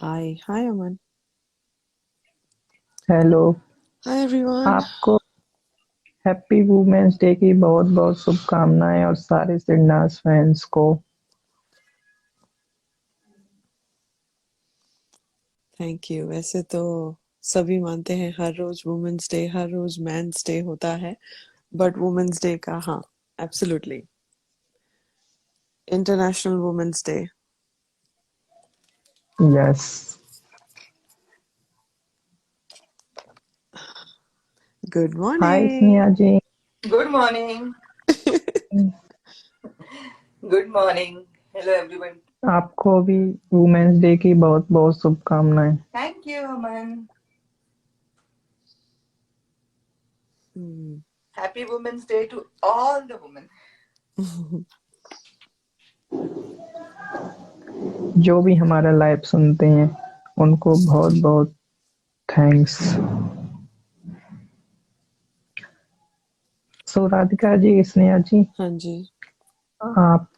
Hi Aman. Hello. Hi everyone. आपको happy women's day की बहुत बहुत शुभकामनाएं और सारे सिडनास फैंस को। Thank you. वैसे तो सभी मानते हैं हर रोज वुमेन्स डे, हर रोज मैंस डे होता है, बट वुमेन्स डे का हाँ, absolutely international women's day. Yes. Good hi morning. Sneha ji. Good morning. Good morning. Hello, everyone. आपको भी वुमेन्स डे की बहुत बहुत शुभकामनाएं। Thank you, Aman. Happy Women's Day to all the women. जो भी हमारा लाइव सुनते हैं उनको बहुत बहुत थैंक्स। सो राधिका जी, स्नेहा जी, हाँ जी, आप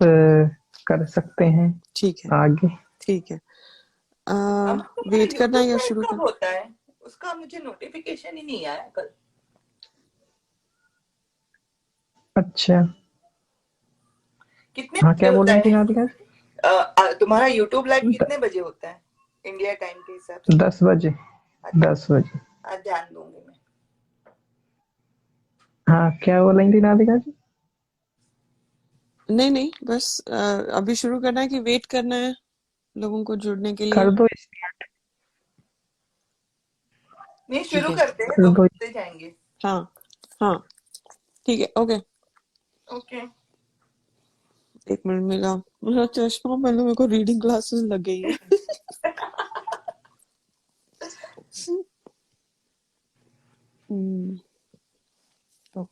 कर सकते हैं ठीक है, आगे। ठीक है। अमन, तुम्हारा वेट करना है YouTube या लाइव शुरू कब कर? होता है? उसका मुझे नोटिफिकेशन ही नहीं आया कल। अच्छा। कितने हाँ, बजे क्या बोल होता रही थी है? राधिका तुम्हारा YouTube लाइव जी? कितने बजे होता है? इंडिया टाइम के हिसाब से। 10 बजे। अच्छा, 10 बजे। आज ध्यान दूंगी मैं। हाँ, क्या बोल रही थी राधिका जी? नहीं नहीं, बस अभी शुरू करना है कि वेट करना है लोगों को जुड़ने के लिए? कर दो। नहीं, ठीक शुरू है, करते हैं, कर तो दो। बढ़ते जाएंगे। हाँ हाँ, ठीक है, ओके। ओके। एक मिनट, मेरा मेरा चश्मा, पहले मेरे को रीडिंग ग्लासेस लग गई है। हम्म, तो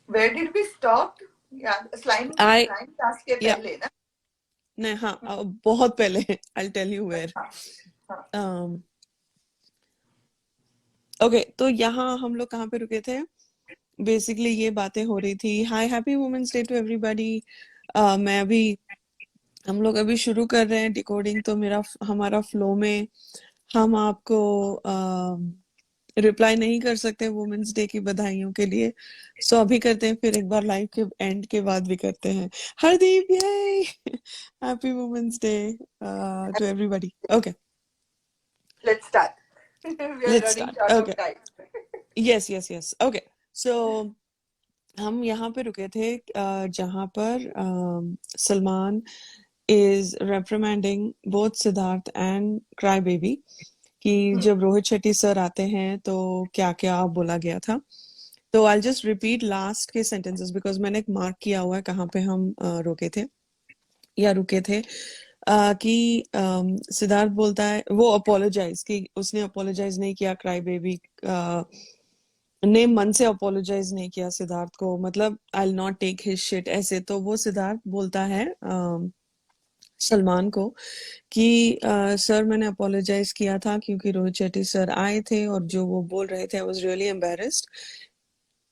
Where did we stop? याद स्लाइम आई स्लाइम टास्क के या पहले ना? नहीं, हाँ, बहुत पहले। I tell you where. हाँ हाँ। ओके, तो यहाँ हम लोग कहाँ पे रुके थे? बेसिकली ये बातें हो रही थी। Hi, happy women's day to everybody. मैं अभी हम लोग अभी शुरू कर रहे हैं डिकोडिंग, तो मेरा हमारा फ्लो में हम आपको रिप्लाई नहीं कर सकते वुमेन्स डे की बधाइयों के लिए। सो अभी करते हैं, फिर एक बार लाइव के एंड के बाद भी करते हैं। हरदीप, ये happy women's day to everybody. Okay, Let's start. We are let's running start. short okay, of time. Yes yes yes, okay. So हम यहाँ पे रुके थे जहाँ पर Salman is reprimanding both Siddharth and cry baby कि जब रोहित शेट्टी सर आते हैं तो क्या क्या बोला गया था। तो आई जस्ट रिपीट लास्ट के सेंटेंसेस बिकॉज मैंने एक मार्क किया हुआ है कहाँ पे हम रोके थे या रुके थे। कि सिद्धार्थ बोलता है, वो अपोलोजाइज कि उसने अपोलोजाइज नहीं किया, क्राई बेबी ने मन से अपोलोजाइज नहीं किया सिद्धार्थ को, मतलब I will not take his shit ऐसे। तो वो सिद्धार्थ बोलता है सलमान को कि सर मैंने अपोलोजाइज किया था क्योंकि रोहित शेट्टी सर आए थे और जो वो बोल रहे थे आई वाज रियली एम्बेरस्ड,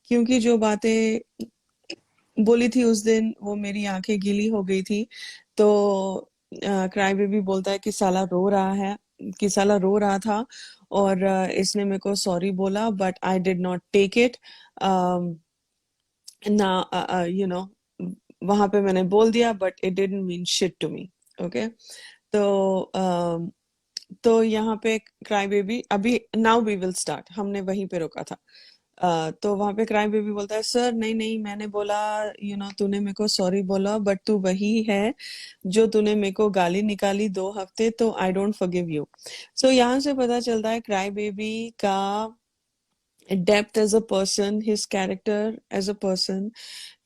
क्योंकि जो बातें बोली थी उस दिन वो मेरी आंखें गीली हो गई थी। तो क्राई बेबी बोलता है कि साला रो रहा है, कि साला रो रहा था और इसने मेरे को सॉरी बोला but I did not take it ना, वहां पे मैंने बोल दिया but it didn't mean shit to me. Okay, तो तो यहाँ पे क्राई बेबी अभी, नाउ वी विल स्टार्ट, हमने वहीं पे रोका था। तो वहां पे क्राइम बेबी बोलता है सर नहीं नहीं, मैंने बोला तूने मेरे को सॉरी बोला बट तू वही है जो तूने मेरे को गाली निकाली 2 हफ्ते, तो I don't forgive you. So यहाँ से पता चलता है क्राई बेबी का depth as a person, his character as a person,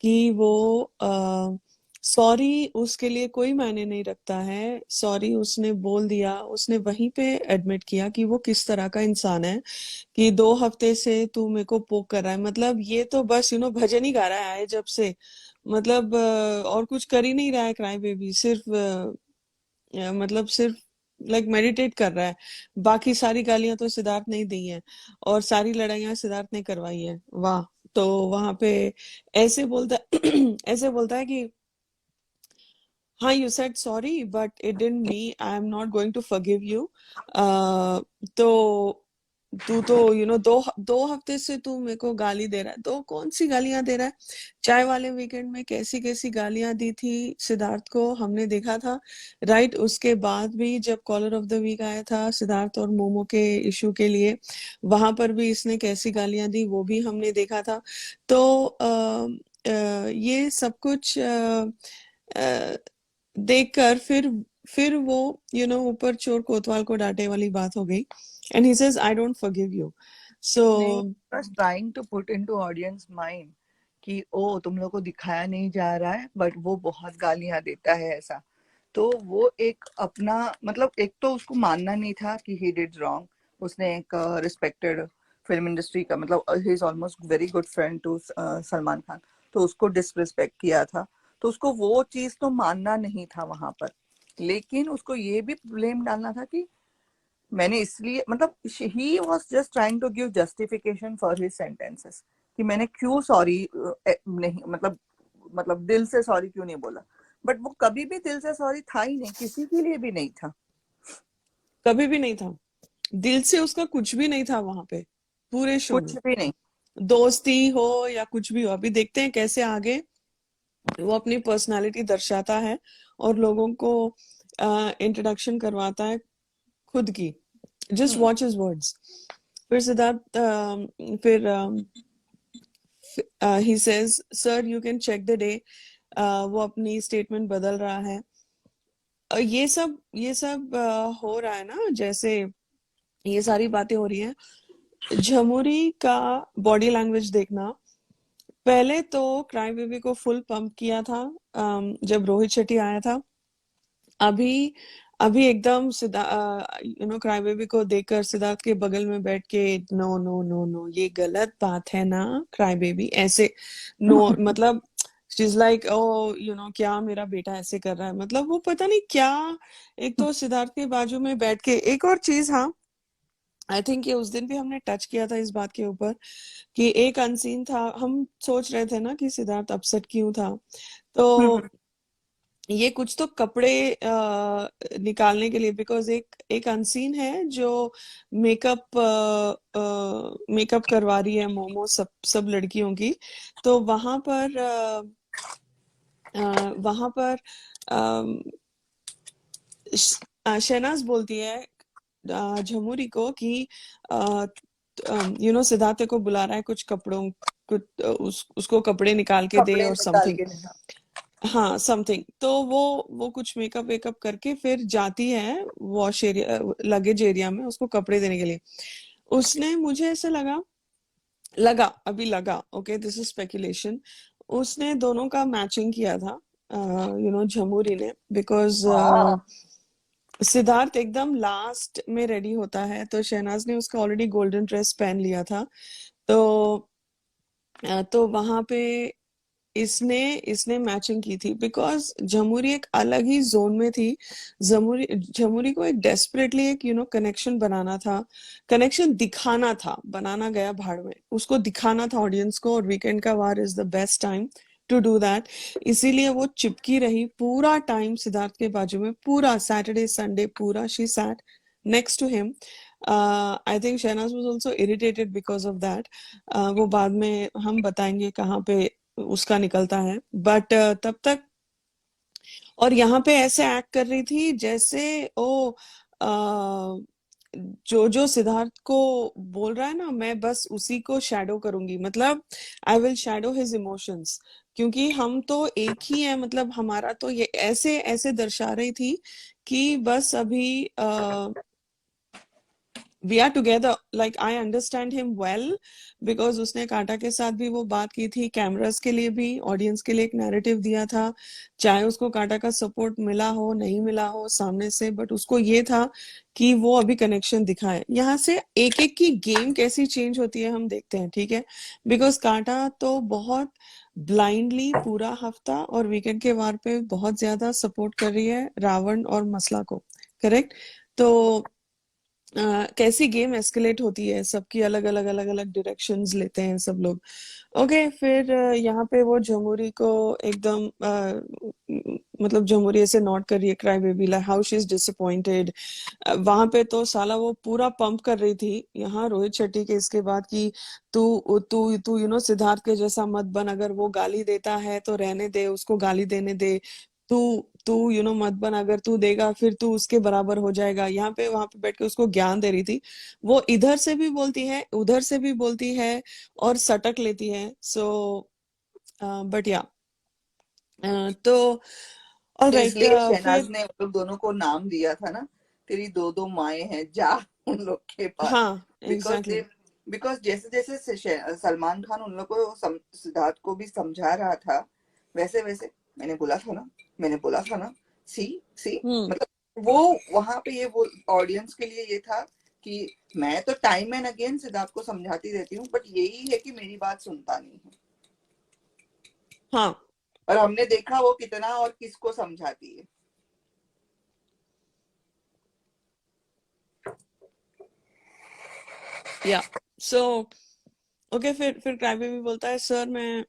कि वो सॉरी उसके लिए कोई मायने नहीं रखता है। सॉरी उसने बोल दिया, उसने वहीं पे एडमिट किया कि वो किस तरह का इंसान है, कि 2 हफ्ते से तू मेरे को पोक कर रहा है, मतलब ये तो बस भजन ही गा रहा है जब से, मतलब और कुछ कर ही नहीं रहा है क्राई बेबी, सिर्फ मतलब सिर्फ लाइक मेडिटेट कर रहा है। बाकी सारी गालियां तो सिद्धार्थ ने ही दी हैं और सारी लड़ाइयां सिद्धार्थ ने करवाई है। वाह। तो वहां पे ऐसे बोलता ऐसे बोलता है कि हाँ, you said sorry, but it didn't mean I am not going to forgive you. तो तू तो दो दो हफ्ते से तू मेरे को गाली दे रहा है। तो कौन सी गालियां दे रहा है? चाय वाले वीकेंड में कैसी कैसी गालियां दी थी सिद्धार्थ को, हमने देखा था। राइट, उसके बाद भी जब कॉलर ऑफ द वीक आया था सिद्धार्थ और मोमो के इशू के लिए, वहां पर भी इसने कैसी गालियां दी वो भी हमने देखा था। तो ये सब कुछ देखकर फिर वो ऊपर चोर कोतवाल को डांटे वाली बात हो गई। And he says I don't forgive you. So नहीं, बस trying to put into audience mind कि ओ तुम लोग को दिखाया नहीं जा रहा है बट वो बहुत गालियां देता है ऐसा। तो वो एक अपना मतलब एक तो उसको मानना नहीं था कि ही डिड रॉन्ग। उसने एक रिस्पेक्टेड फिल्म इंडस्ट्री का मतलब ही is almost very good friend to Salman Khan, तो उसको डिसरिस्पेक्ट किया था। तो उसको वो चीज तो मानना नहीं था वहां पर, लेकिन उसको ये भी ब्लेम डालना था कि मैंने इसलिए मतलब ही was just trying to give justification for his sentences कि मैंने क्यों सॉरी नहीं मतलब दिल से सॉरी क्यों नहीं बोला। बट वो कभी भी दिल से सॉरी था ही नहीं, किसी के लिए भी नहीं था, कभी भी नहीं था, दिल से उसका कुछ भी नहीं था वहां पे पूरे शो कुछ में, भी नहीं। दोस्ती हो या कुछ भी हो। अभी देखते हैं कैसे आगे वो अपनी पर्सनालिटी दर्शाता है और लोगों को इंट्रोडक्शन करवाता है खुद की। Just watch his words. फिर सिद्धार्थ फिर he says sir you can check the day. वो अपनी स्टेटमेंट बदल रहा है। ये सब हो रहा है ना, जैसे ये सारी बातें हो रही हैं। झमुरी का बॉडी लैंग्वेज देखना। पहले तो क्राई बेबी को फुल पंप किया था जब रोहित शेट्टी आया था। अभी अभी एकदम क्राई बेबी को देखकर सिद्धार्थ के बगल में बैठ के नो नो नो नो ये गलत बात है ना क्राई बेबी, ऐसे नो मतलब शी इज लाइक ओ क्या मेरा बेटा ऐसे कर रहा है, मतलब वो पता नहीं क्या। एक तो सिद्धार्थ के बाजू में बैठ के एक और चीज, हाँ आई थिंक ये उस दिन भी हमने टच किया था इस बात के ऊपर कि एक अनसीन था। हम सोच रहे थे ना कि सिद्धार्थ अपसेट क्यों था, तो ये कुछ तो कपड़े निकालने के लिए, बिकॉज एक एक अनसीन है जो मेकअप करवा रही है मोमो सब सब लड़कियों की। तो वहां पर शहनाज बोलती है झमुरी को कि सिद्धार्थ को बुला रहा है कुछ कपड़ों कुछ उसको कपड़े निकाल के दे कपड़े और निकाल समथिंग। के नहीं। हाँ समथिंग। तो वो कुछ मेकअप वेकअप करके फिर जाती है वॉश एरिया लगेज एरिया में उसको कपड़े देने के लिए। उसने मुझे ऐसे लगा ओके दिस इज स्पेकुलेशन, उसने दोनों का मैचिंग किया था झमुरी ने, बिकॉज हाँ, सिद्धार्थ एकदम लास्ट में रेडी होता है तो शहनाज ने उसका ऑलरेडी गोल्डन ड्रेस पहन लिया था। तो वहां पे इसने इसने मैचिंग की थी, बिकॉज झमुरी एक अलग ही जोन में थी। झमुरी को एक डेस्परेटली एक कनेक्शन बनाना था, कनेक्शन दिखाना था, बनाना गया भाड़ में, उसको दिखाना था ऑडियंस को, और वीकेंड का वार is the best time to do that. इसीलिए वो चिपकी रही पूरा टाइम सिद्धार्थ के बाजू में, पूरा सैटरडे संडे पूरा she sat next to him. I think Shehnaaz was also irritated because of that. वो बाद में हम बताएंगे कहाँ पे उसका निकलता है, बट तब तक और यहाँ पे ऐसे एक्ट कर रही थी जैसे ओ जो सिद्धार्थ को बोल रहा है ना मैं बस उसी को शैडो करूंगी, मतलब I will shadow his emotions, क्योंकि हम तो एक ही है, मतलब हमारा तो ये ऐसे ऐसे दर्शा रही थी कि बस अभी we are together, like I understand him well, because उसने कांटा के साथ भी वो बात की थी, कैमरास के लिए भी ऑडियंस के लिए एक नैरेटिव दिया था, चाहे उसको कांटा का सपोर्ट मिला हो नहीं मिला हो सामने से, बट उसको ये था कि वो अभी कनेक्शन दिखाए। यहाँ से एक एक की गेम कैसी चेंज होती है हम देखते हैं, ठीक है, बिकॉज कांटा तो बहुत ब्लाइंडली पूरा हफ्ता और वीकेंड के वार पे बहुत ज्यादा सपोर्ट कर रही है रावण और मसला को, करेक्ट। तो कैसी गेम एस्केलेट होती है, सबकी अलग अलग अलग अलग डायरेक्शंस लेते हैं सब लोग। ओके, फिर यहाँ पे वो जमुरी को एकदम मतलब जमुरी ऐसे नॉट कर रही है, cry baby, like how she is disappointed. वहां पे तो साला वो पूरा पंप कर रही थी यहाँ रोहित शेट्टी के इसके बाद कि तू तू तू सिद्धार्थ के जैसा मत बन, अगर वो गाली देता है तो रहने दे, उसको गाली देने दे। तू तू मत बन, अगर तू देगा फिर तू उसके बराबर हो जाएगा। यहाँ पे वहां पे बैठ के उसको ज्ञान दे रही थी। वो इधर से भी बोलती है, उधर से भी बोलती है, और सटक लेती है। सो बट या तो ऑल तो राइट, इसलिए शहनाज फिर ने उन लोग दोनों को नाम दिया था ना, तेरी दो दो माएँ हैं, जा उन लोग के पास। हाँ, बिकॉज दे एग्जैक्टली। बिकॉज जैसे जैसे सलमान खान उन लोग को सिद्धार्थ को भी समझा रहा था, वैसे वैसे मैंने बोला था ना, मैंने बोला था ना, सी सी, हम्म। मतलब वो वहां पे ये वो ऑडियंस के लिए ये था कि मैं तो टाइम एंड अगेन सिद्धार्थ को समझाती रहती हूँ, बट यही है कि मेरी बात सुनता नहीं है। हाँ, और हमने देखा वो कितना और किसको समझाती है। या सो ओके, फिर क्राईबेबी भी बोलता है, सर मैं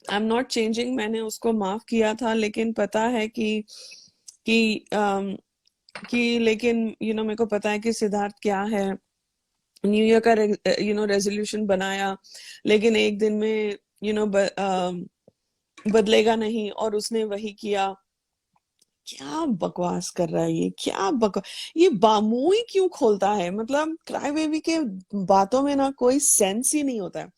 आई एम नॉट चेंजिंग, मैंने उसको माफ किया था, लेकिन पता है कि लेकिन मेरे को पता है कि सिद्धार्थ क्या है। न्यू ईयर का रेजोल्यूशन बनाया, लेकिन एक दिन में बदलेगा नहीं, और उसने वही किया। क्या बकवास कर रहा है ये, क्या ये मुंह ही क्यों खोलता है, मतलब क्राई बेबी के बातों में ना कोई सेंस ही नहीं होता है।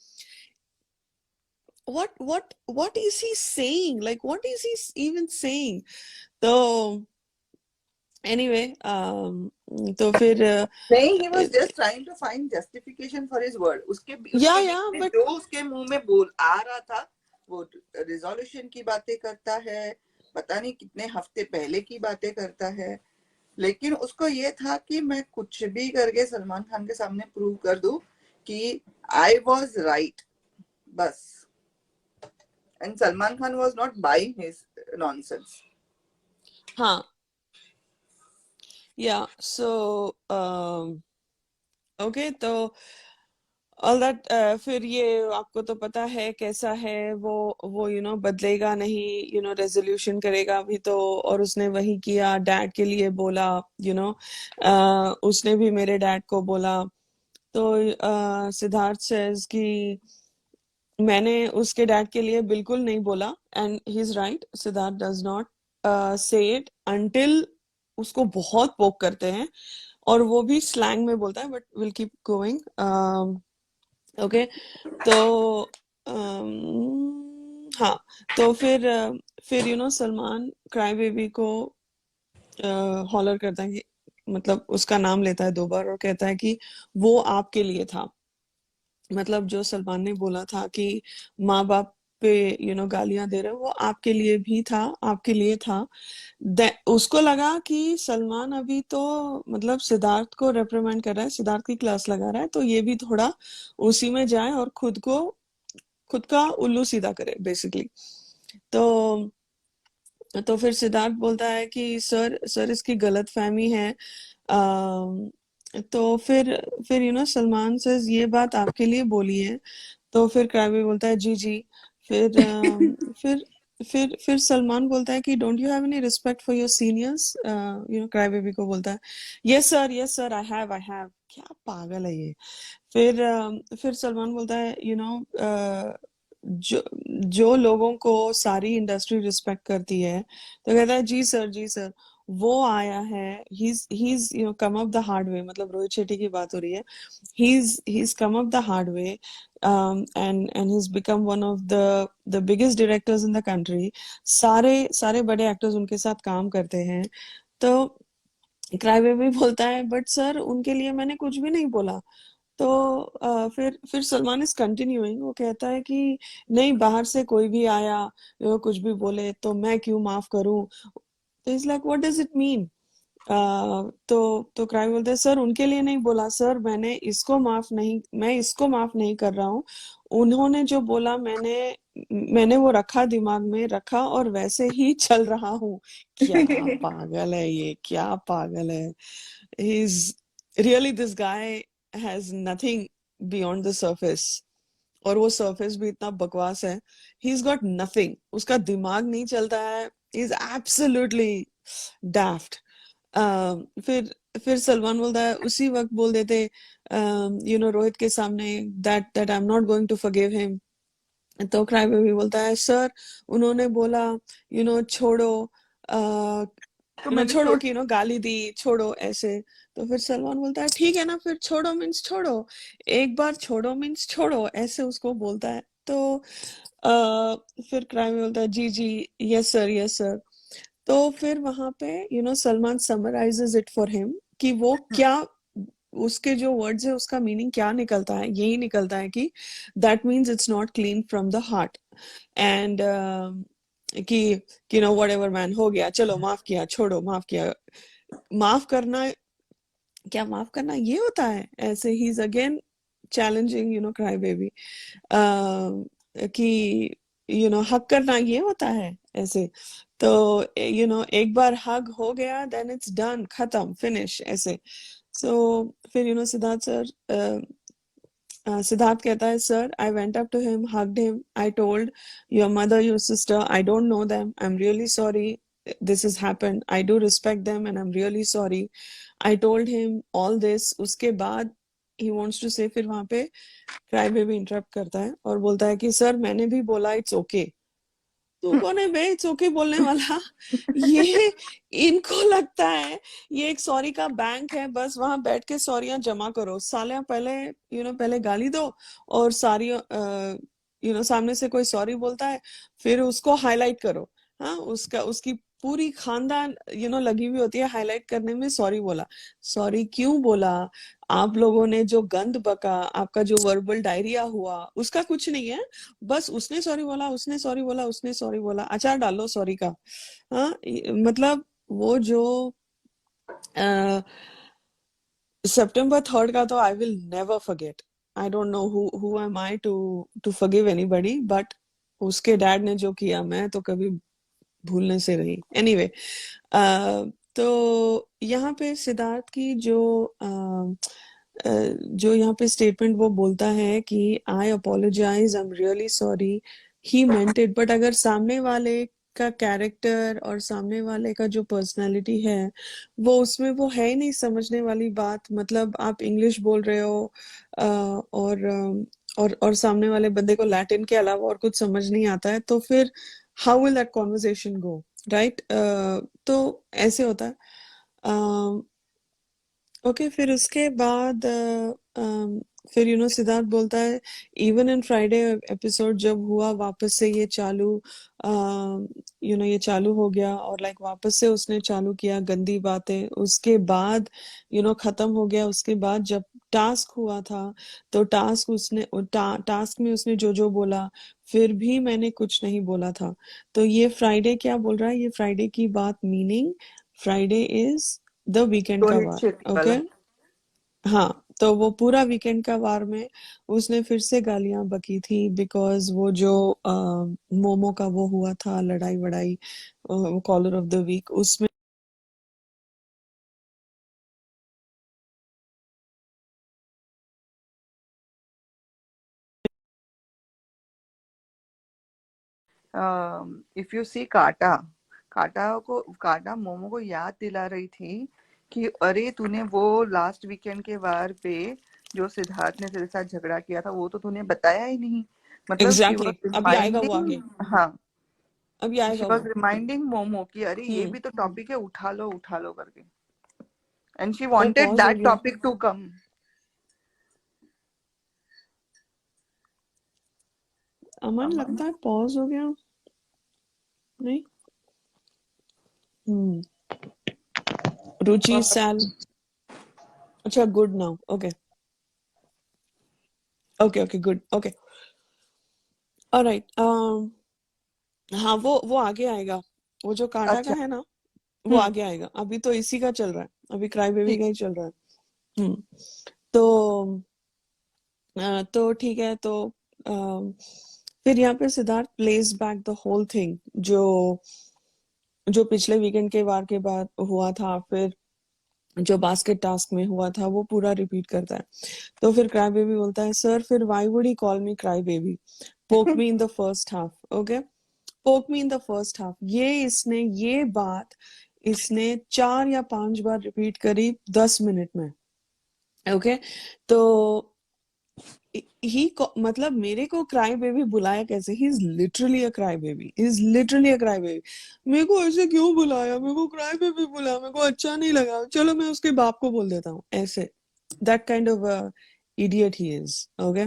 what is he saying, like what is he even saying? तो anyway, तो फिर नहीं, he was just trying to find justification for his word. उसके या उसके बीच में बट जो उसके मुंह में बोल आ रहा था, वो रिजोल्यूशन की बातें करता है, पता नहीं कितने हफ्ते पहले की बातें करता है, लेकिन उसको ये था कि मैं कुछ भी करके सलमान खान के सामने प्रूव कर दूं कि आई वॉज राइट, बस। And Salman Khan was not buying his nonsense. हाँ, या सो ओके, तो ऑल दैट, फिर ये आपको तो पता है कैसा है वो बदलेगा नहीं, रेजोल्यूशन करेगा अभी तो, और उसने वही किया, डैड के लिए बोला, उसने भी मेरे डैड को बोला। तो सिद्धार्थ सेज कि मैंने उसके डैड के लिए बिल्कुल नहीं बोला, and he is right, Siddharth does not से इट अनटिल उसको बहुत पोक करते हैं, और वो भी स्लैंग में बोलता है, but will keep going. Okay, तो हाँ, तो फिर सलमान क्राई बेबी को हॉलर करता है कि, मतलब उसका नाम लेता है 2 बार, और कहता है कि वो आपके लिए था। मतलब जो सलमान ने बोला था कि माँ बाप पे गालियां दे रहे हो, वो आपके लिए भी था, आपके लिए था। उसको लगा कि सलमान अभी तो मतलब सिद्धार्थ को रिप्रिमेंड कर रहा है, सिद्धार्थ की क्लास लगा रहा है, तो ये भी थोड़ा उसी में जाए और खुद का उल्लू सीधा करे बेसिकली। तो फिर सिद्धार्थ बोलता है कि सर इसकी गलत फहमी है। तो फिर सलमान से ये बात आपके लिए बोली है। तो फिर क्राइबी बोलता है जी जी। फिर फिर सलमान बोलता है कि don't you have any respect for your seniors, cry baby को बोलता है यस सर आई हैव। क्या पागल है ये। फिर सलमान बोलता है जो लोगों को सारी इंडस्ट्री रिस्पेक्ट करती है, तो कहता है जी सर वो आया है, he's come up the hard way, मतलब रोहित शेट्टी की बात हो रही है। He's come up the hard way, and he's become one of the biggest directors in the country. सारे बड़े एक्टर्स उनके साथ काम करते हैं। तो क्राई बेबी बोलता है बट सर उनके लिए मैंने कुछ भी नहीं बोला। तो फिर सलमान इज कंटिन्यूइंग, वो कहता है कि नहीं, बाहर से कोई भी आया कुछ भी बोले तो मैं क्यों माफ करूं। तो is like what does it mean. तो क्राई बोलते हैं सर उनके लिए नहीं बोला सर, मैं इसको माफ नहीं कर रहा हूँ। उन्होंने जो बोला मैंने वो रखा, दिमाग में रखा, और वैसे ही चल रहा हूँ। क्या पागल है ये, क्या पागल है। Really this guy has nothing beyond the surface, और वो सरफेस भी इतना बकवास है. ही इज गॉट नथिंग, उसका दिमाग नहीं चलता है. He is absolutely daft. फिर सलमान बोलता है, उसी वक्त बोल देते रोहित के सामने, that I am not going to forgive him. तो क्राई बेबी बोलता है, सर उन्होंने बोला छोड़ो, तो मैंने छोड़ो छोड़ कि गाली दी, छोड़ो ऐसे. तो फिर सलमान बोलता है, ठीक है ना, फिर छोड़ो मीन्स छोड़ो, एक बार छोड़ो मीन्स छोड़ो, ऐसे उसको बोलता है. तो फिर क्राइम बोलता है, जी जी, यस सर, यस सर. तो फिर वहां पे Salman summarises it for him कि वो क्या, उसके जो वर्ड्स है उसका मीनिंग क्या निकलता है. यही निकलता है कि that means it's not clean from the heart. And कि व्हाट एवर मैन, हो गया, चलो माफ किया, छोड़ो, माफ किया. माफ करना, क्या माफ करना ये होता है? ऐसे he is again challenging cry baby, कि हक करना ये होता है ऐसे. तो एक बार हग हो गया, देन इट्स डन, खत्म, फिनिश ऐसे. सो फिर सिद्धार्थ कहता है, sir I went up to him, hugged him, I told your mother, your sister, I don't know them, I am really sorry, this has happened, I do respect them and I'm really sorry, I told him all this. उसके बाद he wants to say, फिर वहां पे cry baby interrupt करता है और बोलता है कि सर मैंने भी बोला इट्स ओके. तू कौन है बे इट्स ओके बोलने वाला? ये इनको लगता है ये एक सॉरी का बैंक है, बस वहां बैठ के सॉरियां जमा करो. साले पहले पहले गाली दो, और सारी सामने से कोई सॉरी बोलता है, फिर उसको हाईलाइट करो. हाँ, उसकी पूरी खानदान लगी हुई होती है हाईलाइट करने में, सॉरी बोला, सॉरी क्यों बोला, आप लोगों ने जो गंद बका, आपका जो वर्बल डायरिया हुआ, उसका कुछ नहीं है, बस उसने सॉरी बोला, उसने सॉरी बोला, उसने सॉरी बोला, अचार डाल लो सॉरी का. हाँ, मतलब वो जो सितंबर 3rd का तो I will never forget. I don't know who am I to forgive anybody, but उसके डैड ने जो किया, मैं तो कभी भूलने से रही. एनीवे, तो यहाँ पे सिद्धार्थ की जो यहाँ पे स्टेटमेंट वो बोलता है कि I apologize, I am really sorry, he meant it. But अगर सामने वाले का कैरेक्टर और सामने वाले का जो पर्सनालिटी है, वो उसमें वो है ही नहीं समझने वाली बात. मतलब आप इंग्लिश बोल रहे हो, और सामने वाले बंदे को लैटिन के अलावा और कुछ समझ नहीं आता है, तो फिर how will that conversation go, right? तो ऐसे होता है. ओके, फिर उसके बाद फिर सिद्धार्थ बोलता है, इवन इन फ्राइडे एपिसोड जब हुआ, वापस से ये चालू ये चालू हो गया, और लाइक वापस से उसने चालू किया गंदी बातें. उसके बाद खत्म हो गया. उसके बाद जब टास्क हुआ था, तो टास्क में उसने जो जो बोला, फिर भी मैंने कुछ नहीं बोला था. तो ये फ्राइडे क्या बोल रहा है? ये फ्राइडे की बात, meaning Friday is the weekend का रोहित वार. शेट्टी ओके, वाला. हाँ, तो वो पूरा वीकेंड का वार में उसने फिर से गालियां बकी थी, बिकॉज वो जो मोमो का वो हुआ था, लड़ाई वड़ाई, कॉलर ऑफ द वीक, उसमें इफ यू सी काटा मोमो को याद दिला रही थी कि अरे तूने वो लास्ट वीकेंड के वार पे जो सिद्धार्थ ने तेरे साथ झगड़ा किया था वो तो तूने बताया ही नहीं. मतलब शी एग्जैक्टली, वाज अभी आएगा वो रिमाइंडिंग. आगे, हाँ, अभी शी आएगा वाज वो. रिमाइंडिंग मोमो कि अरे ये हम्म. भी तो टॉपिक है, उठा लो करके. एंड शी वो वांटेड पॉज हो दैट गया. Topic to come. अमन, लगता है पॉज हो गया. नहीं. हम्म. रुचि, सैल. अच्छा, good now. Okay, okay, okay, good. Okay, alright. हाँ, वो आगे आएगा. वो जो कांटा का अच्छा. है ना, वो आगे आएगा. अभी तो इसी का चल रहा है, अभी क्राई बेबी ठीक. का ही चल रहा है. हम्म. तो तो ठीक है. तो फिर यहाँ पे Siddharth place back the whole thing, जो जो पिछले वीकेंड के वार के बाद हुआ था. फिर जो बास्केट टास्क में हुआ था वो पूरा रिपीट करता है। तो फिर क्राई बेबी बोलता है सर फिर why would he call me cry baby, poke me in the first half, okay, poke me in the first half. ये बात इसने 4 या 5 बार रिपीट करी 10 मिनट में, ओके। तो मतलब मेरे को क्राई बेबी बुलाया कैसे, he is literally a cry baby, he is literally a cry baby. मेरे को ऐसे क्यों बुलाया, मेरे को क्राई बेबी बुलाया, मेरे को अच्छा नहीं लगा, चलो मैं उसके बाप को बोल देता हूँ, ऐसे that kind of idiot he is, okay.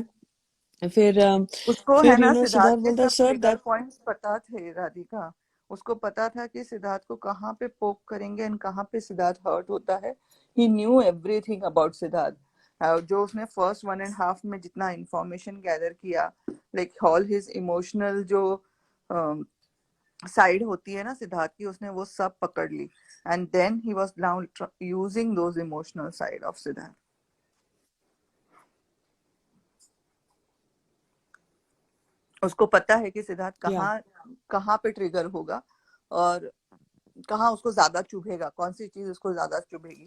फिर उसको है फिर ना सिद्धार्थ सिद्धार्थ के बोलता है सब सर ट्रिगर दैट, पॉइंट्स पता थे राधिका। उसको पता था कि सिद्धार्थ को कहाँ पे पोक करेंगे एंड कहाँ पे सिद्धार्थ हर्ट होता है। He knew everything about Siddharth. जो उसने फर्स्ट 1.5 में जितना इंफॉर्मेशन गैदर किया, लाइक ऑल हिज इमोशनल जो साइड होती है ना सिद्धार्थ की, उसने वो सब पकड़ ली। And then he was now using those emotional side of Siddharth. उसको पता है कि सिद्धार्थ या कहाँ कहाँ पे ट्रिगर होगा और कहाँ उसको ज्यादा चुभेगा, कौन सी चीज उसको ज्यादा चुभेगी।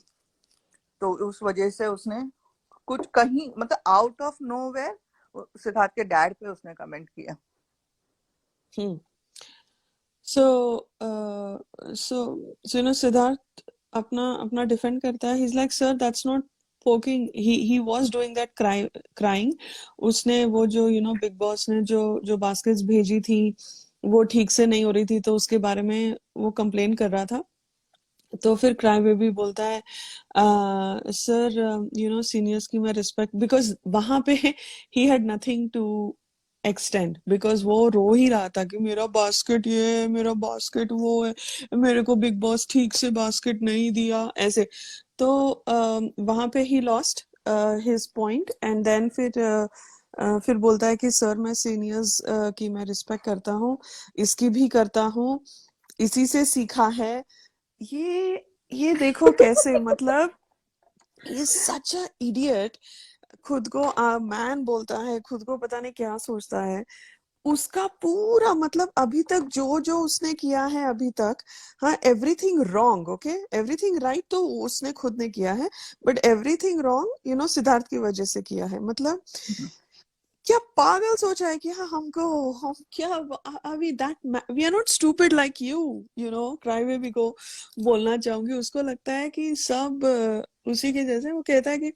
तो उस वजह से उसने कुछ कहीं मतलब आउट ऑफ नोवेयर सिद्धार्थ के डैड पे उसने कमेंट किया। सो सो सिद्धार्थ अपना अपना डिफेंड करता है, ही is like sir that's not poking, he was doing that crying. उसने वो जो बिग बॉस ने जो जो बास्केट्स भेजी थी वो ठीक से नहीं हो रही थी, तो उसके बारे में वो कंप्लेन कर रहा था। तो फिर क्राई बेबी बोलता है सर सीनियर्स की मैं रिस्पेक्ट, बिकॉज वहां पे he had nothing to extend, because वो रो ही रहा था कि मेरा बास्केट ये है, मेरा बास्केट वो है, मेरे को बिग बॉस ठीक से बास्केट नहीं दिया, ऐसे। तो वहां पे he lost his point and then फिर बोलता है कि सर मैं सीनियर्स की मैं रिस्पेक्ट करता हूँ, इसकी भी करता हूँ, इसी से सीखा है। ये देखो कैसे, मतलब ये सच अ इडियट, खुद को मैन बोलता है, खुद को पता नहीं क्या सोचता है। उसका पूरा मतलब अभी तक जो जो उसने किया है अभी तक, हाँ everything wrong, okay, everything right तो उसने खुद ने किया है, बट एवरीथिंग रॉन्ग सिद्धार्थ की वजह से किया है। मतलब क्या पागल सोचा है कि हाँ हमको, हम क्या अभी that we are not stupid like cry baby को बोलना चाहूंगी। उसको लगता है कि सब उसी के जैसे। वो कहता है कि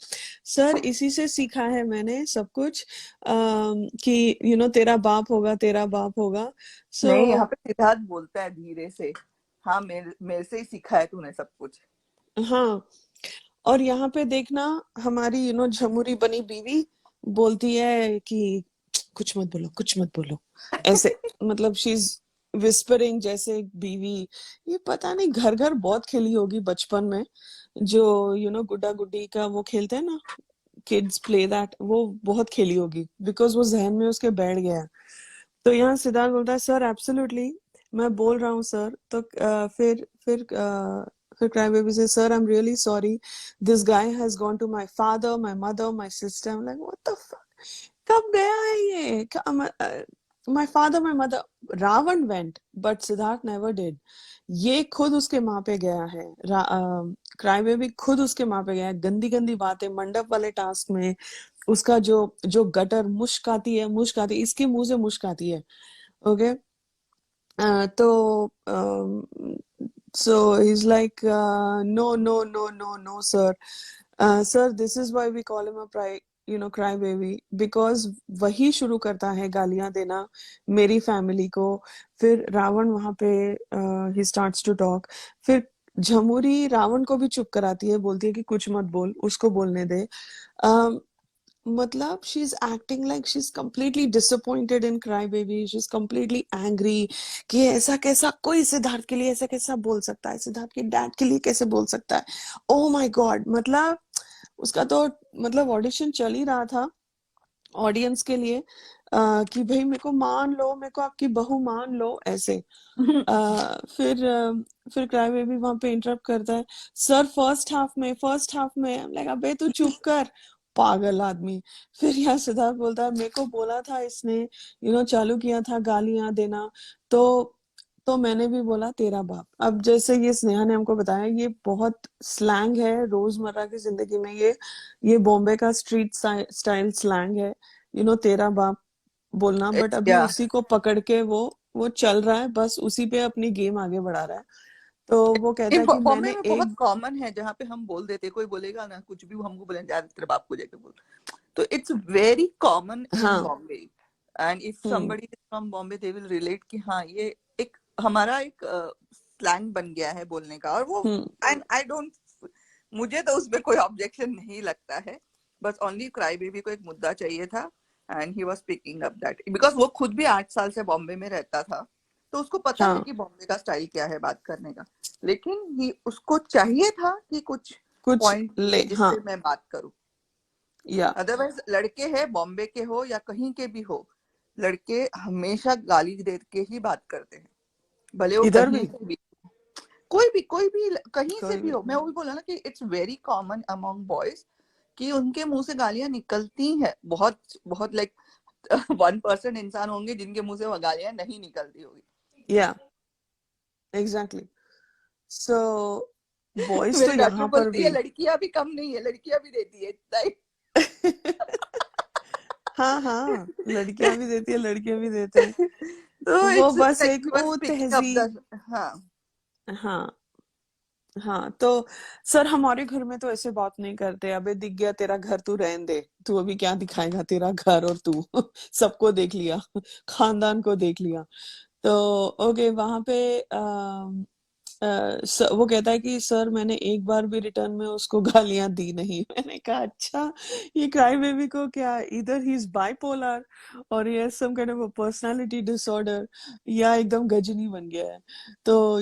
सर इसी से सीखा है मैंने सब कुछ, कि तेरा बाप होगा, तेरा बाप होगा। सो नहीं, यहाँ पे सिद्धार्थ बोलता है धीरे से, हाँ मेरे मेरे से ही सीखा है तूने सब कुछ। हाँ, और यहाँ पे देखना हमारी झमुरी बनी बीवी बोलती है कि कुछ मत बोलो, कुछ मत बोलो, ऐसे। मतलब शी इज विस्परिंग जैसे एक बीवी। ये पता नहीं घर घर बहुत खेली होगी बचपन में, जो गुड्डा गुड्डी का वो खेलते हैं ना, किड्स प्ले दैट, वो बहुत खेली होगी, बिकॉज वो जहन में उसके बैठ गया है। तो यहाँ सिद्धार्थ बोलता है सर एब्सोल्युटली, मैं बोल रहा हूँ सर। तो फिर क्राई बेबी से sir I am really sorry, this guy has gone to my father, my mother, my sister, like what the fuck, कब गया है ये, my father, my mother, Ravan went but Siddharth never did. ये खुद उसके माँ पे गया है, क्राई बेबी खुद उसके माँ पे गया है, गंदी गंदी बातें मंडप वाले टास्क में। उसका जो जो गटर मुश्क आती है, मुश्क आती है, इसके मुंह से मुश्क आती है, ओके। तो so he's like no no no no no sir, sir this is why we call him a cry baby, because वही शुरू करता है गालियां देना मेरी फैमिली को। फिर रावण वहां पे he starts to talk। फिर झमुरी रावण को भी चुप कराती है, बोलती है कि कुछ मत बोल, उसको बोलने दे। मतलब she is acting like she is completely disappointed in cry baby, she is completely angry कि ऐसा कैसा कोई सिद्धार्थ के लिए ऐसा कैसा बोल सकता है, सिद्धार्थ के डैड के लिए कैसे बोल सकता है। ओ माय गॉड, मतलब उसका तो मतलब ऑडिशन चल ही रहा था ऑडियंस के लिए, कि भाई मेरे को मान लो, मेरे को आपकी बहू मान लो, ऐसे। फिर क्राई बेबी वहां पे इंटरप्ट करता है सर फर्स्ट हाफ में लाइक अबे तू चुप कर, पागल आदमी। फिर यहाँ सिद्धार्थ बोलता है मेरे को बोला था इसने, चालू किया था गालियां देना, तो तो मैंने भी बोला तेरा बाप। अब जैसे ये स्नेहा ने हमको बताया, ये बहुत स्लैंग है रोजमर्रा की जिंदगी में, ये बॉम्बे का स्ट्रीट स्टाइल स्लैंग है, तेरा बाप बोलना। बट अभी या उसी को पकड़ के वो चल रहा है, बस उसी पे अपनी गेम आगे बढ़ा रहा है। तो वो कहता है कि बॉम्बे मैंने में बहुत एक कॉमन है जहाँ पे हम बोल देते, कोई बोलेगा ना कुछ भी, हमको बोलेंगे यार तेरे बाप को जाके बोल। तो इट्स वेरी कॉमन इन हाँ Bombay, and if hmm somebody is from Bombay they will relate कि हाँ ये एक हमारा एक स्लैंग बन गया है बोलने का। और वो हम्म एंड आई डोंट, मुझे तो उसमें कोई ऑब्जेक्शन नहीं लगता है, बस ओनली क्राई बेबी को एक मुद्दा चाहिए था and he was picking up that because वो खुद भी 8 साल से बॉम्बे में रहता था, तो उसको पता है हाँ कि बॉम्बे का स्टाइल क्या है बात करने का। लेकिन ही उसको चाहिए था कि कुछ कुछ पॉइंट ले मिले हाँ जिससे मैं बात करूं। या अदरवाइज लड़के हैं, बॉम्बे के हो या कहीं के भी हो, लड़के हमेशा गाली दे के ही बात करते हैं, भले वो इधर कहीं भी से भी, कोई भी कहीं से कोई भी भी हो। मैं वो भी बोला ना कि it's very common among boys कि उनके मुंह से गालियां निकलती हैं, बहुत बहुत लाइक 1% इंसान होंगे जिनके मुंह से वो गालियां नहीं निकलती होगी। या एग्जैक्टली। सो बॉयज तो मेरी डाटू यहाँ पर बोलती है भी लड़कियां भी कम नहीं है, लड़कियां भी देती है इतना ही। हाँ हाँ, लड़कियां भी देती है, लड़के भी देते हैं। तो वो इट्स बस लाइक एक ही वाज वो पिकिंग अप तहजीब। द, हाँ हाँ हाँ। तो सर हमारे घर में तो ऐसे बात नहीं करते, अबे दिख गया तेरा घर, तू रहने दे, तू अभी क्या दिखाएगा तेरा घर, और तू सबको देख लिया, खानदान को देख लिया। तो ओके, वहां पे वो कहता है कि सर मैंने एक बार भी रिटर्न में उसको गालियां दी नहीं। मैंने कहा अच्छा, ये क्राई बेबी को क्या इधर ही इज बाइपोलर और ये some kind of personality disorder, या एकदम गजनी बन गया है। तो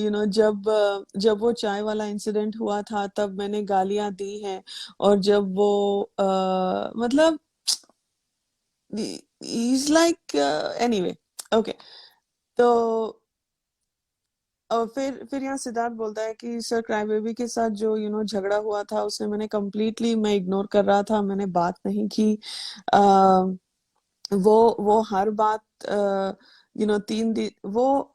जब वो चाय वाला इंसिडेंट हुआ था तब मैंने गालियां दी हैं, और जब वो मतलब इज लाइक एनीवे ओके। तो और फिर यहाँ सिद्धार्थ बोलता है कि सर क्राई बेबी के साथ जो झगड़ा हुआ था उसने मैंने कंप्लीटली, मैं इग्नोर कर रहा था, मैंने बात नहीं की। आ, वो हर बात 3 दिन वो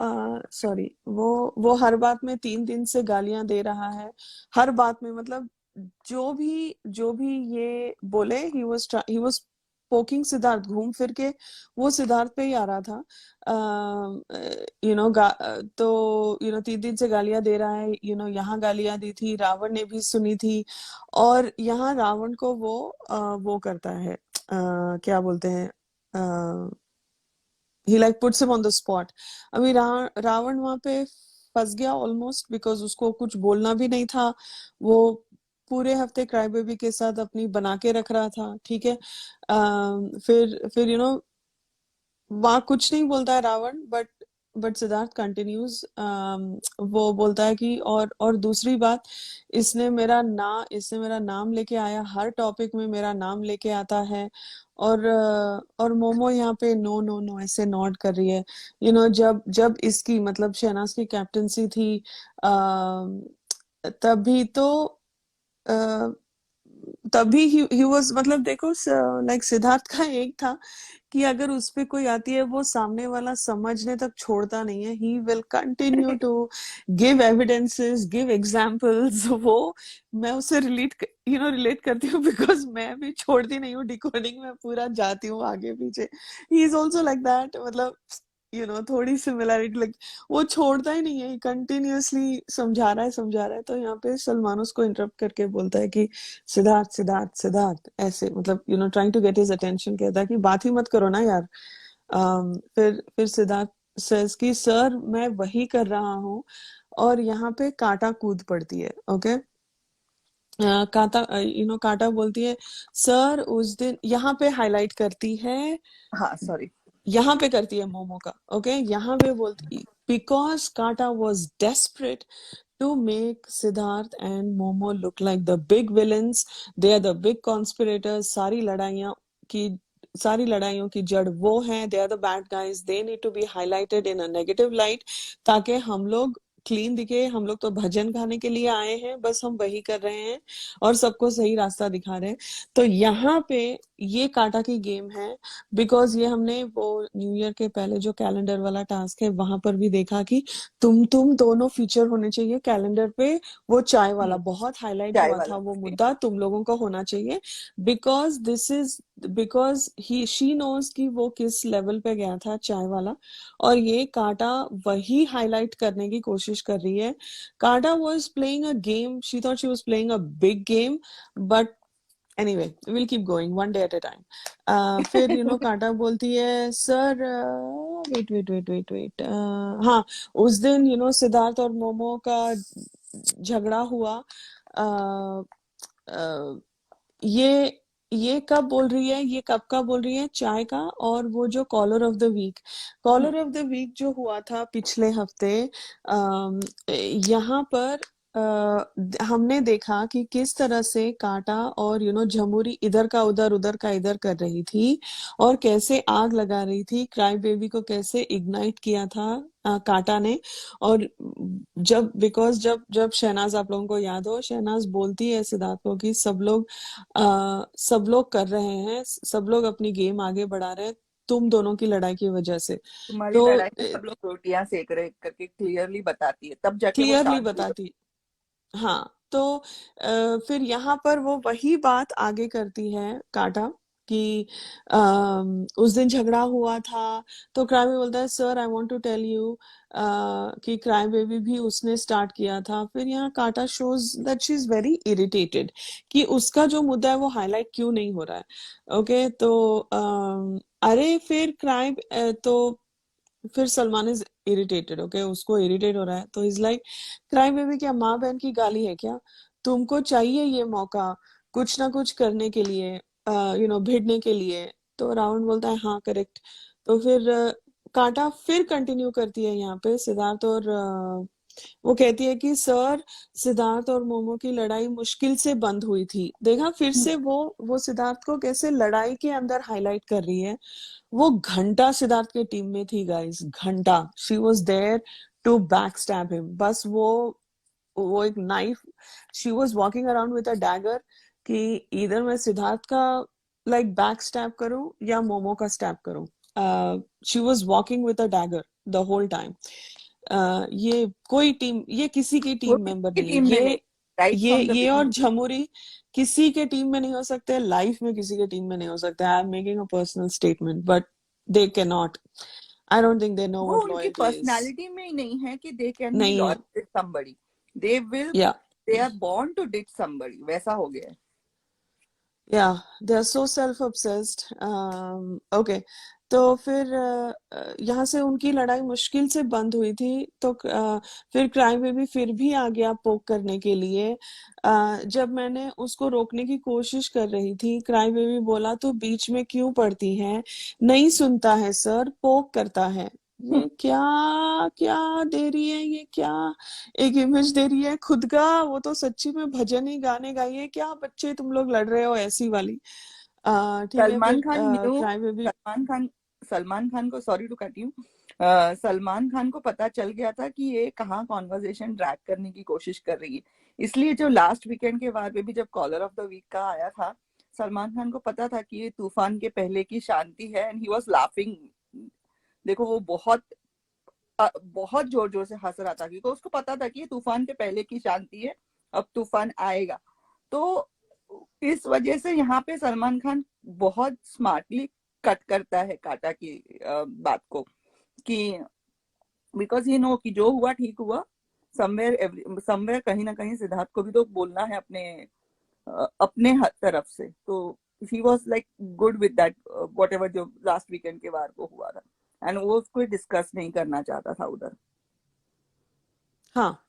सॉरी वो हर बात में 3 दिन से गालियां दे रहा है, हर बात में, मतलब जो भी ये बोले, ही वाज पोकिंग सिद्धार्थ, घूम फिर के वो सिद्धार्थ पे ही आ रहा था। तो 3 दिन से गालियां दे रहा है, यहाँ गालियां दी थी, रावण ने भी सुनी थी, और यहाँ रावण को वो करता है, क्या बोलते हैं, he like puts him on the spot. अभी रावण वहां पे फंस गया ऑलमोस्ट, बिकॉज उसको कुछ बोलना भी नहीं था। वो पूरे हफ्ते क्राई बेबी के साथ अपनी बना के रख रहा था, ठीक है। फिर वहाँ कुछ नहीं बोलता है रावण, बट सिद्धार्थ कंटिन्यूज। वो बोलता है कि और दूसरी बात, इसने मेरा नाम लेके आया, हर टॉपिक में मेरा नाम लेके आता है। और मोमो यहाँ पे नो नो नो ऐसे नॉट कर रही है। जब जब इसकी मतलब शहनाज की कैप्टनसी थी, तभी तो अ, तभी ही वाज, मतलब देखो लाइक सिद्धार्थ का एक था कि अगर उस पे कोई आती है वो सामने वाला समझने तक छोड़ता नहीं है, he will continue to give evidences, give examples. वो मैं उससे रिलेट करती हूँ, बिकॉज मैं भी छोड़ती नहीं हूँ, डिकोडिंग में पूरा जाती हूँ आगे पीछे। He is also like that, मतलब थोड़ी सिमिलैरिटी, लाइक वो छोड़ता ही नहीं है, कंटिन्यूअसली समझा रहा है। तो यहाँ पे सलमान उसको इंटरप्ट करके बोलता है कि सिद्धार्थ सिद्धार्थ सिद्धार्थ, ऐसे मतलब trying to get his attention, कहता है कि बात ही मत करो ना यार। फिर सिद्धार्थ सेज कि सर मैं वही कर रहा हूँ, और यहाँ पे कांटा कूद पड़ती है, ओके। कांटा बोलती है सर उस दिन, यहाँ पे हाईलाइट करती है, हाँ सॉरी, यहाँ पे करती है मोमो का, ओके। यहाँ पे बोलती बिकॉज कांटा was desperate to make Siddharth and Momo look like the big villains. They are the big conspirators. सारी लड़ाइयों की जड़ वो हैं। They are the bad guys. They need to be highlighted in a negative light, ताकि हम लोग clean दिखे, हम लोग तो भजन गाने के लिए आए हैं, बस हम वही कर रहे हैं और सबको सही रास्ता दिखा रहे हैं। तो यहाँ पे ये काटा की गेम है, बिकॉज ये हमने वो न्यू ईयर के पहले जो कैलेंडर वाला टास्क है वहां पर भी देखा कि तुम दोनों फीचर होने चाहिए कैलेंडर पे। वो चाय वाला बहुत हाईलाइट चाय हुआ था, वाला वो मुद्दा तुम लोगों का होना चाहिए, because this is because he she knows कि वो किस लेवल पे गया था चाय वाला। और ये काटा वही हाईलाइट करने की कोशिश कर रही है। काटा was playing a game, she thought she was playing a big game, but anyway will keep going one day at a time. फिर काटा बोलती है sir, wait wait wait wait wait, हाँ, उस दिन सिद्धार्थ और मोमो का झगड़ा हुआ। uh, uh, ये कब बोल रही है, ये कब का बोल रही है, चाय का। और वो जो collar of the week, collar of the week जो हुआ था पिछले हफ्ते, यहाँ पर हमने देखा कि किस तरह से काटा और झमुरी इधर का उधर का इधर कर रही थी और कैसे आग लगा रही थी, क्राई बेबी को कैसे इग्नाइट किया था काटा ने। और बिकॉज जब शहनाज, आप लोगों को याद हो, शहनाज बोलती है सिद्धार्थ को कि सब लोग कर रहे हैं, सब लोग अपनी गेम आगे बढ़ा रहे हैं तुम दोनों की लड़ाई की वजह से। तुम्हारी तो लड़ाई में सब लोग रोटियां सेक रहे करके क्लियरली बताती है, तब जाके वो क्लियरली शांत हुई। बताती, हाँ। तो फिर यहाँ पर वो वही बात आगे करती है काटा कि उस दिन झगड़ा हुआ था। तो क्राई बेबी बोलता है sir I want to tell you कि क्राई बेबी भी उसने स्टार्ट किया था। फिर यहाँ काटा shows that she is very irritated कि उसका जो मुद्दा है वो हाईलाइट क्यों नहीं हो रहा है। ओके, तो अरे फिर तो फिर सलमान इज इरिटेटेड, ओके, उसको इरिटेट हो रहा है, तो इज लाइक क्राइम बेबी क्या माँ बहन की गाली है क्या, तुमको चाहिए ये मौका कुछ ना कुछ करने के लिए, भिड़ने के लिए। तो रावण बोलता है हाँ करेक्ट। तो फिर कांटा फिर कंटिन्यू करती है यहाँ पे सिद्धार्थ और वो कहती है कि सर, सिद्धार्थ और मोमो की लड़ाई मुश्किल से बंद हुई थी। देखा फिर से वो सिद्धार्थ को कैसे लड़ाई के अंदर हाईलाइट कर रही है। वो घंटा सिद्धार्थ के टीम में थी गाइस, घंटा she was there to back stab him. बस वो एक knife, she was walking around with a dagger कि इधर मैं सिद्धार्थ का लाइक बैक स्टैब करूं या मोमो का स्टैब करूं। She was walking with a dagger the whole time. ये किसी की वो टीम मेंबर किसी नहीं है, टीम में नहीं, राइट फ्रॉम द ये और बिगिनिंग। झमुरी किसी के टीम में नहीं हो सकते, लाइफ में किसी के टीम में नहीं हो सकते। I am making a personal statement, but they can not, I don't think they know वो व्हाट उनकी लॉयल्टी इज। पर्सनालिटी में ही नहीं है कि दे कैन बी नहीं है, loyal with somebody, they will, या they are born to ditch somebody, वैसा हो गया है। They are so self obsessed. Okay, तो फिर यहाँ से उनकी लड़ाई मुश्किल से बंद हुई थी। तो फिर क्राइम बेबी फिर भी आ गया पोक करने के लिए। जब मैंने उसको रोकने की कोशिश कर रही थी, क्राइम बेबी बोला तो बीच में क्यों पड़ती है, नहीं सुनता है सर, पोक करता है। ये क्या क्या दे रही है, ये क्या एक इमेज दे रही है खुद का, वो तो सच्ची में भजन ही गाने गाइए, क्या बच्चे तुम लोग लड़ रहे हो ऐसी वाली। ठीक है, सलमान फिर Khan knew, crime baby, Salman Khan को, sorry to cut you, Salman Khan को पता चल गया था कि ये कहाँ कॉन्वर्जेशन ड्रैग करने की कोशिश कर रही है। इसलिए जो लास्ट वीकेंड के बाद में भी जब कॉलर ऑफ द वीक का आया था, सलमान खान को पता था कि ये तूफान के पहले की शांति है, एंड ही वाज लाफिंग। देखो वो बहुत जोर जोर से हंस रहा था, क्योंकि उसको पता था कि ये तूफान के पहले की शांति है, अब तूफान आएगा। तो इस वजह से यहाँ पे सलमान खान बहुत स्मार्टली कट करता है काटा की बात को, कि बिकॉज ही नो कि जो हुआ ठीक हुआ, समवेयर कहीं ना कहीं सिद्धार्थ को भी तो बोलना है अपने तरफ से। तो he was like good with that, what ever जो लास्ट वीकेंड के बाद को हुआ था, एंड वो उसको डिस्कस नहीं करना चाहता था उधर। हाँ,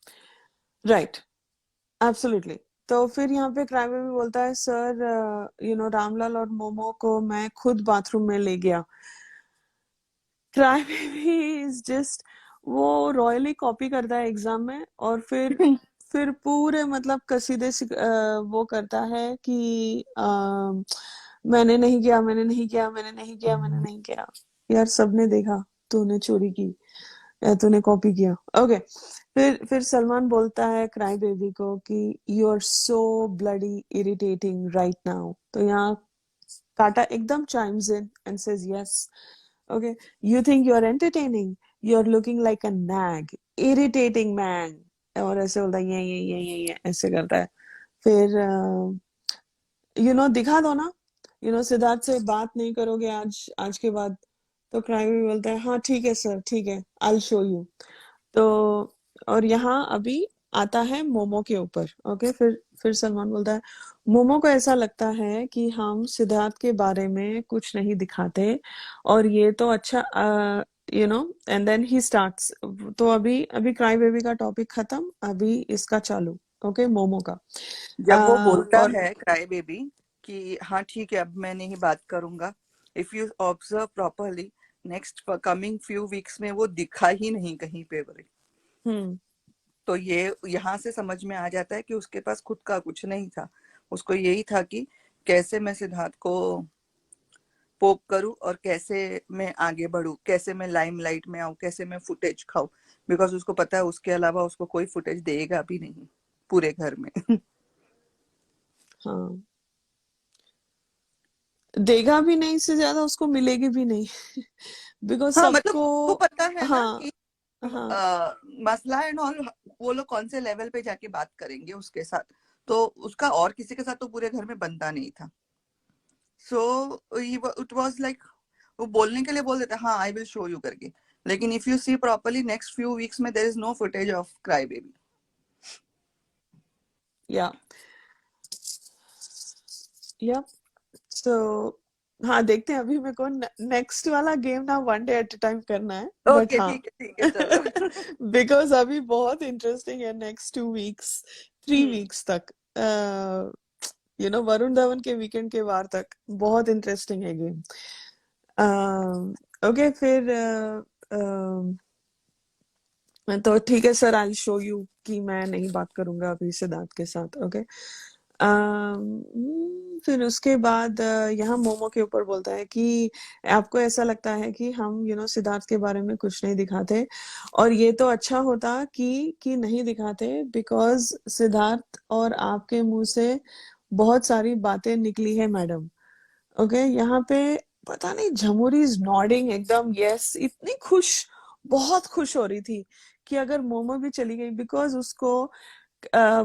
राइट, एब्सोल्युटली। तो फिर यहाँ पे क्राइम बेबी बोलता है सर, रामलाल और मोमो को मैं खुद बाथरूम में ले गया। क्राइम बेबी इज जस्ट, वो रॉयली कॉपी करता है एग्जाम में और फिर पूरे मतलब कसीदे से वो करता है कि मैंने नहीं किया, मैंने नहीं किया, मैंने नहीं किया, मैंने नहीं किया। यार सबने देखा तूने चोरी की, तूने कॉपी किया। ओके, फिर सलमान बोलता है क्राई बेबी को कि you are so bloody irritating right now. तो यहाँ काटा एकदम chimes in and says yes, okay, you think you are entertaining, you are looking like a nag, irritating man। और ऐसे बोलता है ये ऐसे करता है। फिर दिखा दो ना, सिद्धार्थ से बात नहीं करोगे आज आज के बाद। तो क्राई बेबी बोलता है हाँ ठीक है सर, ठीक है, आई शो यू। तो और यहाँ अभी आता है मोमो के ऊपर। ओके, फिर सलमान बोलता है मोमो को ऐसा लगता है कि हम सिद्धार्थ के बारे में कुछ नहीं दिखाते, और ये तो अच्छा एंड देन ही स्टार्ट्स। तो अभी अभी क्राई बेबी का टॉपिक खत्म, अभी इसका चालू। ओके, मोमो का। जब वो बोलता और है क्राई बेबी कि हाँ ठीक है अब मैं नहीं बात करूंगा, if you observe properly next coming few weeks में वो दिखा ही नहीं कहीं पे भी। हम्म तो ये यहाँ से समझ में आ जाता है कि उसके पास खुद का कुछ नहीं था, उसको यही था कि कैसे मैं सिद्धार्थ को पोक करूं और कैसे मैं आगे बढ़ूं, कैसे मैं लाइमलाइट में आऊं, कैसे मैं फुटेज खाऊं, बिकॉज उसको पता है उसके अलावा उसको कोई फुटेज देगा भी नहीं पूरे घर में। हाँ, देगा भी नहीं, से ज्यादा उसको मिलेगी भी नहीं। बिकॉज हाँ मतलब सबको। उसको पता है ना हाँ कि हाँ मसला एंड ऑल, वो लोग कौन से लेवल पे जाके बात करेंगे उसके साथ, तो उसका और किसी के साथ तो पूरे घर में बनता नहीं था। सो इट वाज लाइक वो बोलने के लिए बोल देता हाँ आई विल शो यू करके, लेकिन if you see properly next few weeks में there is no footage of cry baby. Yeah yeah सो हाँ, देखते हैं। अभी मेरे को नेक्स्ट वाला गेम ना one day at a time करना है, बट ओके हाँ। ठीक है चलो। बिकॉज अभी बहुत इंटरेस्टिंग है, नेक्स्ट 2 वीक्स, 3 वीक्स तक, वरुण धवन के वीकेंड के वार तक बहुत इंटरेस्टिंग है गेम। ओके, फिर तो ठीक है सर, आई शो यू कि मैं नहीं बात करूंगा अभी सिद्धार्थ के साथ। ओके, फिर उसके बाद यहाँ मोमो के ऊपर बोलता है कि आपको ऐसा लगता है कि हम सिद्धार्थ के बारे में कुछ नहीं दिखाते, और ये तो अच्छा होता कि नहीं दिखाते, बिकॉज सिद्धार्थ और आपके मुंह से बहुत सारी बातें निकली है मैडम। ओके, यहाँ पे पता नहीं झमुरी इज नॉडिंग एकदम यस, इतनी खुश, बहुत खुश हो रही थी कि अगर मोमो भी चली गई, बिकॉज उसको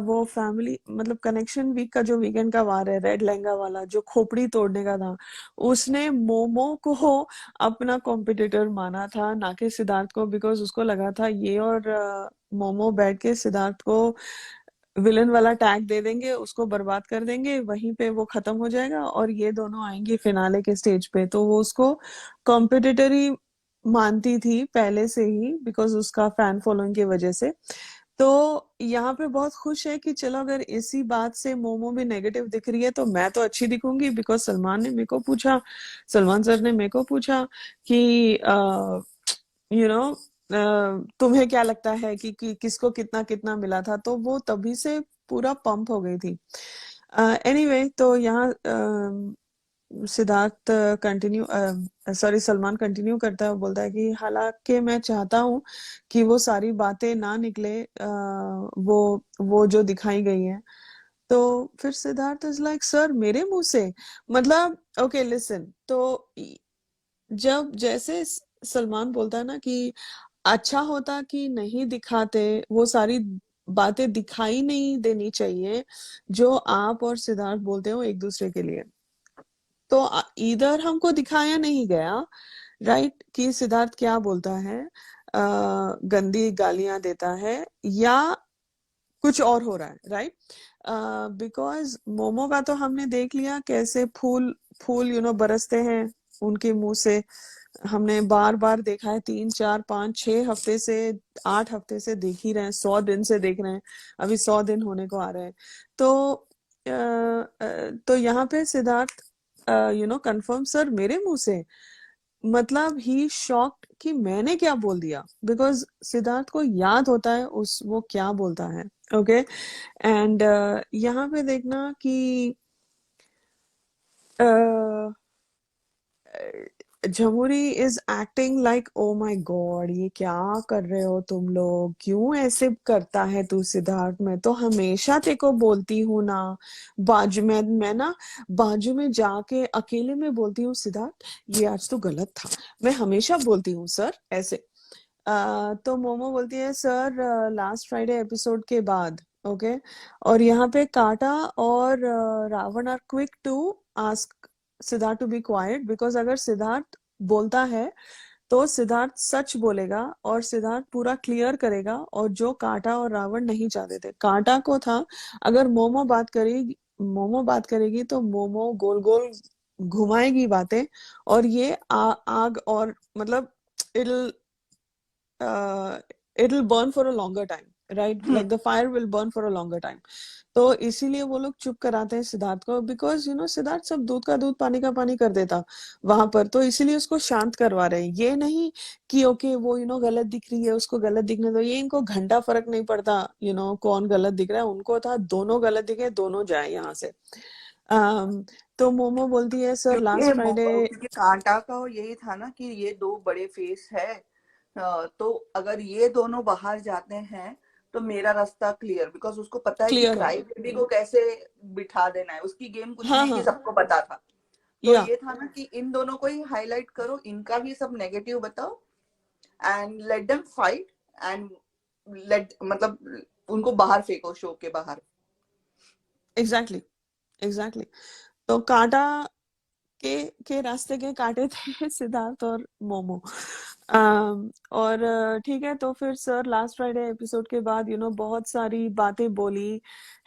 वो फैमिली मतलब कनेक्शन वीक का जो वीकेंड का वार है, रेड लहंगा वाला जो खोपड़ी तोड़ने का था, उसने मोमो को अपना कॉम्पिटिटर माना था, ना कि सिद्धार्थ को, बिकॉज उसको लगा था ये और मोमो बैठ के सिद्धार्थ को विलन वाला टैग दे देंगे, उसको बर्बाद कर देंगे, वहीं पे वो खत्म हो जाएगा और ये दोनों आएंगे फिनाले के स्टेज पे। तो वो उसको कॉम्पिटिटर ही मानती थी पहले से ही, बिकॉज उसका फैन फॉलोइंग की वजह से। तो यहाँ पे बहुत खुश है कि चलो अगर इसी बात से मोमो भी नेगेटिव दिख रही है तो मैं तो अच्छी दिखूंगी, बिकॉज सलमान सर ने मेरे को पूछा कि यू नो तुम्हें क्या लगता है कि किसको कितना कितना मिला था, तो वो तभी से पूरा पंप हो गई थी। एनीवे, तो यहाँ Siddharth continue sorry Salman continue करता है, बोलता है कि हालांकि मैं चाहता हूँ कि वो सारी बातें ना निकले, वो जो दिखाई गई है। तो फिर सिद्धार्थ इज लाइक सर मेरे मुंह से, मतलब ओके लिसन। तो जब जैसे सलमान बोलता है ना कि अच्छा होता कि नहीं दिखाते, वो सारी बातें दिखाई नहीं देनी चाहिए जो आप और सिद्धार्थ बोलते हो एक दूसरे के लिए। तो इधर हमको दिखाया नहीं गया, राइट, कि सिद्धार्थ क्या बोलता है, गंदी गालियां देता है या कुछ और हो रहा है, राइट। बिकॉज मोमो का तो हमने देख लिया कैसे फूल फूल बरसते हैं उनके मुंह से, हमने बार बार देखा है, 3 4 5 6 हफ्ते से, 8 हफ्ते से देख ही रहे हैं, 100 दिन से देख रहे हैं, अभी 100 दिन होने को आ रहे हैं। तो यहाँ पे सिद्धार्थ कंफर्म सर मेरे मुंह से, मतलब ही शॉक्ड कि मैंने क्या बोल दिया, बिकॉज सिद्धार्थ को याद होता है उस वो क्या बोलता है। ओके, एंड यहाँ पे देखना कि Jhamuri is acting like oh my god, ये क्या कर रहे हो तुम लोग, क्यों ऐसे करता है तू सिद्धार्थ, मैं तो हमेशा तेरे को बोलती हूँ ना, बाजू में मैं ना बाजू में जाके अकेले में बोलती हूँ सिद्धार्थ ये आज तो गलत था, मैं हमेशा बोलती हूँ सर ऐसे। तो मोमो बोलती है सर लास्ट फ्राइडे एपिसोड के बाद, ओके, और यहाँ पे काटा और Ravan are quick to ask Siddharth to be quiet, because अगर सिद्धार्थ बोलता है तो सिद्धार्थ सच बोलेगा और सिद्धार्थ पूरा क्लियर करेगा, और जो काटा और रावण नहीं चाहते थे। काटा को था अगर मोमो बात करेगी तो मोमो गोल गोल घुमाएगी बातें, और ये आग और मतलब इटल it'll burn for a longer time, right? Like the fire will burn for a longer time. तो इसीलिए वो लोग चुप कराते हैं सिद्धार्थ को, बिकॉज सिद्धार्थ सब दूध का दूध पानी का पानी कर देता वहां पर, तो इसीलिए उसको शांत करवा रहे हैं। ये नहीं कि ओके वो गलत दिख रही है, उसको गलत दिखने दो, ये इनको घंटा फर्क नहीं पड़ता कौन गलत दिख रहा है, उनको था दोनों गलत दिखे, दोनों जाए यहाँ से। तो मोमो बोलती है सर लास्ट फ्राइडे, क्योंकि कांटा का यही था ना कि ये दो बड़े फेस है, तो अगर ये दोनों बाहर जाते हैं तो मेरा रास्ता क्लियर, बिकॉज उसको पता है कि क्लियर है, क्राई बेबी को कैसे बिठा देना है, उसकी गेम कुछ हाँ नहीं कि हाँ, सबको पता था। तो या ये था ना कि इन दोनों को ही हाईलाइट करो, इनका भी सब नेगेटिव बताओ and let them fight and let मतलब उनको बाहर फेंको शो के बाहर। Exactly exactly. तो कांटा के रास्ते के काटे थे सिद्धार्थ और मोमो। और ठीक है, तो फिर सर लास्ट फ्राइडे एपिसोड के बाद बहुत सारी बातें बोली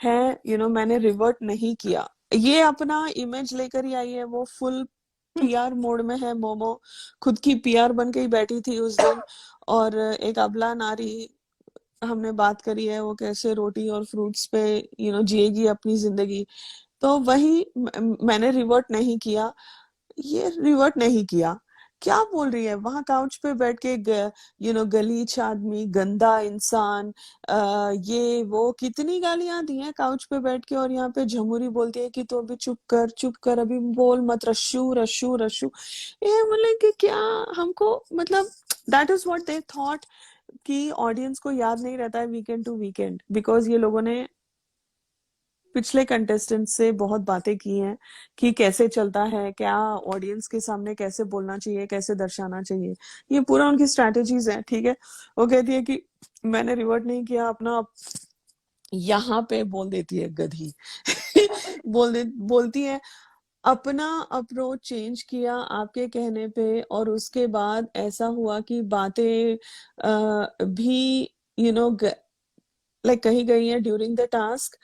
है, मैंने रिवर्ट नहीं किया, ये अपना इमेज लेकर ही आई है, वो फुल पीआर मोड में है मोमो, खुद की पीआर बन के ही बैठी थी उस दिन। और एक अबला नारी हमने बात करी है, वो कैसे रोटी और फ्रूट्स पे जिएगी अपनी जिंदगी, तो वही मैंने रिवर्ट नहीं किया, ये रिवर्ट नहीं किया। क्या बोल रही है वहां काउच पे बैठ के, गलीच आदमी, गंदा इंसान, ये वो कितनी गालियां दी हैं काउच पे बैठ के, और यहाँ पे झमुरी बोलती है कि तो अभी चुप कर अभी बोल मत, रश्शू रश्शू रश्शू, ये मतलब कि क्या हमको मतलब that is what they thought कि ऑडियंस को याद नहीं रहता है वीकेंड टू वीकेंड, बिकॉज ये लोगों ने पिछले कंटेस्टेंट से बहुत बातें की हैं कि कैसे चलता है, क्या ऑडियंस के सामने कैसे बोलना चाहिए, कैसे दर्शाना चाहिए, ये पूरा उनकी स्ट्रैटेजीज है, ठीक है। वो कहती है कि मैंने रिवर्ट नहीं किया अपना, यहाँ पे बोल देती है गधी बोलती है अपना अप्रोच चेंज किया आपके कहने पे, और उसके बाद ऐसा हुआ कि बातें भी लाइक कही गई है ड्यूरिंग द टास्क,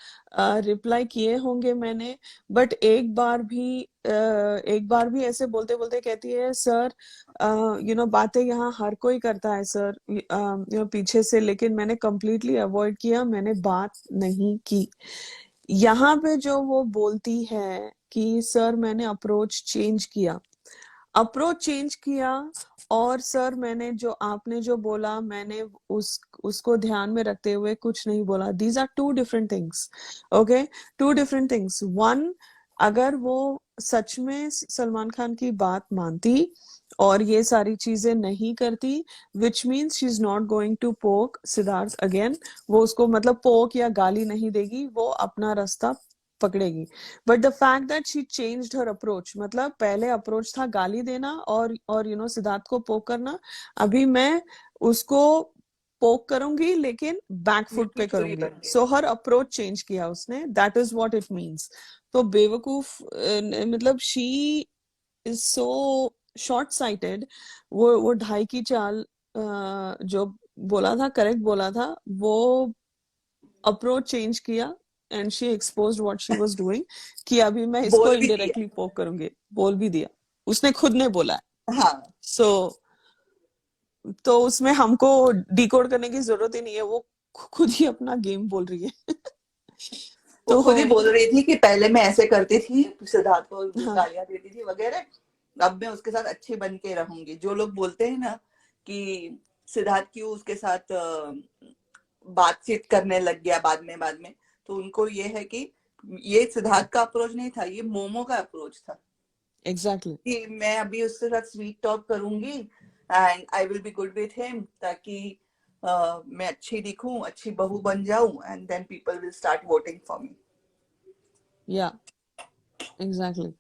रिप्लाई किए होंगे मैंने, बट एक बार भी ऐसे बोलते बोलते कहती है सर बातें यहाँ हर कोई करता है सर पीछे से, लेकिन मैंने कंप्लीटली अवॉइड किया, मैंने बात नहीं की। यहाँ पे जो वो बोलती है कि सर मैंने अप्रोच चेंज किया, और सर मैंने जो आपने जो बोला मैंने उसको ध्यान में रखते हुए कुछ नहीं बोला, these are two different things, okay, two different things. One, अगर वो सच में सलमान खान की बात मानती और ये सारी चीजें नहीं करती, which means she is not going to poke Siddharth again, वो उसको मतलब पोक या गाली नहीं देगी, वो अपना रास्ता पकड़ेगी। But the fact that she changed her approach, मतलब पहले अप्रोच था गाली देना और सिद्धार्थ को पोक करना, अभी मैं उसको पोक करूंगी लेकिन बैकफुट पे चुरी करूंगी, बन के। सो हर अप्रोच चेंज किया उसने, that is what it means. तो बेवकूफ मतलब she is so short sighted, वो ढाई की चाल जो बोला था करेक्ट बोला था, वो अप्रोच चेंज किया and she exposed what she was doing, कि अभी मैं इसको बोल भी दिया। इनडायरेक्टली पोक करूंगी, बोल भी दिया, उसने खुद ने बोला है। हाँ, सो तो उसमें हमको डिकोड करने की जरूरत ही नहीं है, वो खुद ही अपना गेम बोल रही है वो तो खुद ही बोल रही थी कि पहले मैं ऐसे करती थी, सिद्धार्थ को हाँ गालियां देती थी वगैरह, अब मैं उसके साथ अच्छी बन के रहूंगी। जो लोग बोलते हैं ना कि सिद्धार्थ क्यों उसके साथ बातचीत करने लग गया बाद में, तो उनको ये है कि ये सिद्धार्थ का अप्रोच नहीं था, ये मोमो का अप्रोच था। एग्जैक्टली कि मैं अभी उसके साथ स्वीट टॉक करूंगी and I will be good with him, ताकि मैं अच्छी दिखूं, अच्छी बहू बन जाऊं, and then people will start voting for me. या एग्जैक्टली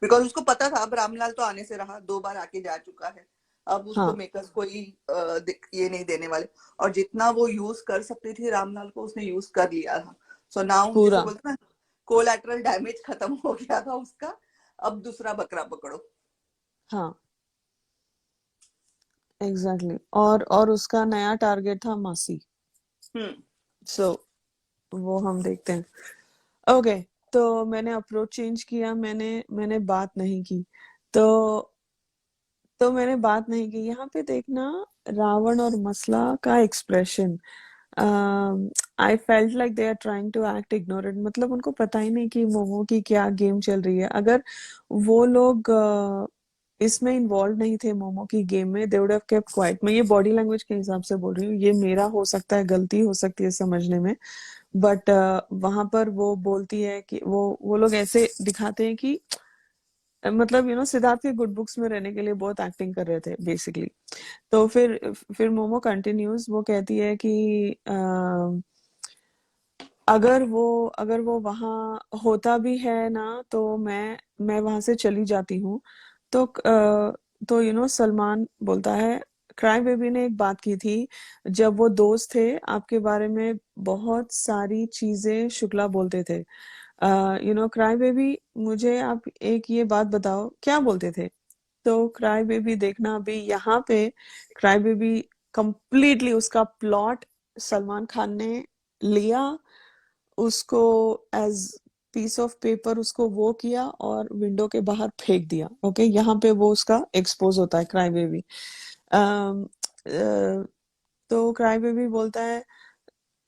बिकॉज उसको पता था अब रामलाल तो आने से रहा, 2 बार आके जा चुका है, अब उसको हाँ मेकर्स कोई ये नहीं देने वाले। और जितना वो यूज कर सकती थी रामलाल को, उसने यूज कर लिया था। सो नाउ जैसे पूरा बोलते ना, कोलैटरल डैमेज खत्म हो गया था उसका, अब दूसरा बकरा पकड़ो। हाँ एग्जैक्टली और उसका नया टारगेट था मासी। हम्म। सो वो हम देखते हैं। ओके तो मैंने अप्रोच चेंज किया, मैंने बात नहीं की। तो मैंने बात नहीं की। यहाँ पे देखना रावण और मसला का expression, I felt like they are trying to act ignorant, मतलब उनको पता ही नहीं कि मोमो की क्या गेम चल रही है। अगर वो लोग इसमें इन्वॉल्व नहीं थे मोमो की गेम में, they would have kept quite. मैं ये बॉडी लैंग्वेज के हिसाब से बोल रही हूँ, ये मेरा हो सकता है, गलती हो सकती है समझने में, बट वहां पर वो बोलती है कि वो लोग ऐसे दिखाते हैं कि मतलब सिद्धार्थ के गुड बुक्स में रहने के लिए बहुत एक्टिंग कर रहे थे बेसिकली। तो फिर मोमो कंटिन्यूज, वो कहती है कि अगर वो वहां होता भी है ना, तो मैं वहां से चली जाती हूँ। तो सलमान बोलता है, क्राई बेबी ने एक बात की थी जब वो दोस्त थे, आपके बारे में बहुत सारी चीजें शुक्ला बोलते थे। क्राई बेबी, मुझे आप एक ये बात बताओ, क्या बोलते थे? तो क्राई बेबी देखना, अभी यहाँ पे क्राई बेबी कंप्लीटली उसका प्लॉट सलमान खान ने लिया, उसको एज पीस ऑफ पेपर उसको वो किया और विंडो के बाहर फेंक दिया। ओके यहाँ पे वो उसका एक्सपोज होता है, क्राई बेबी। तो क्राई बेबी बोलता है,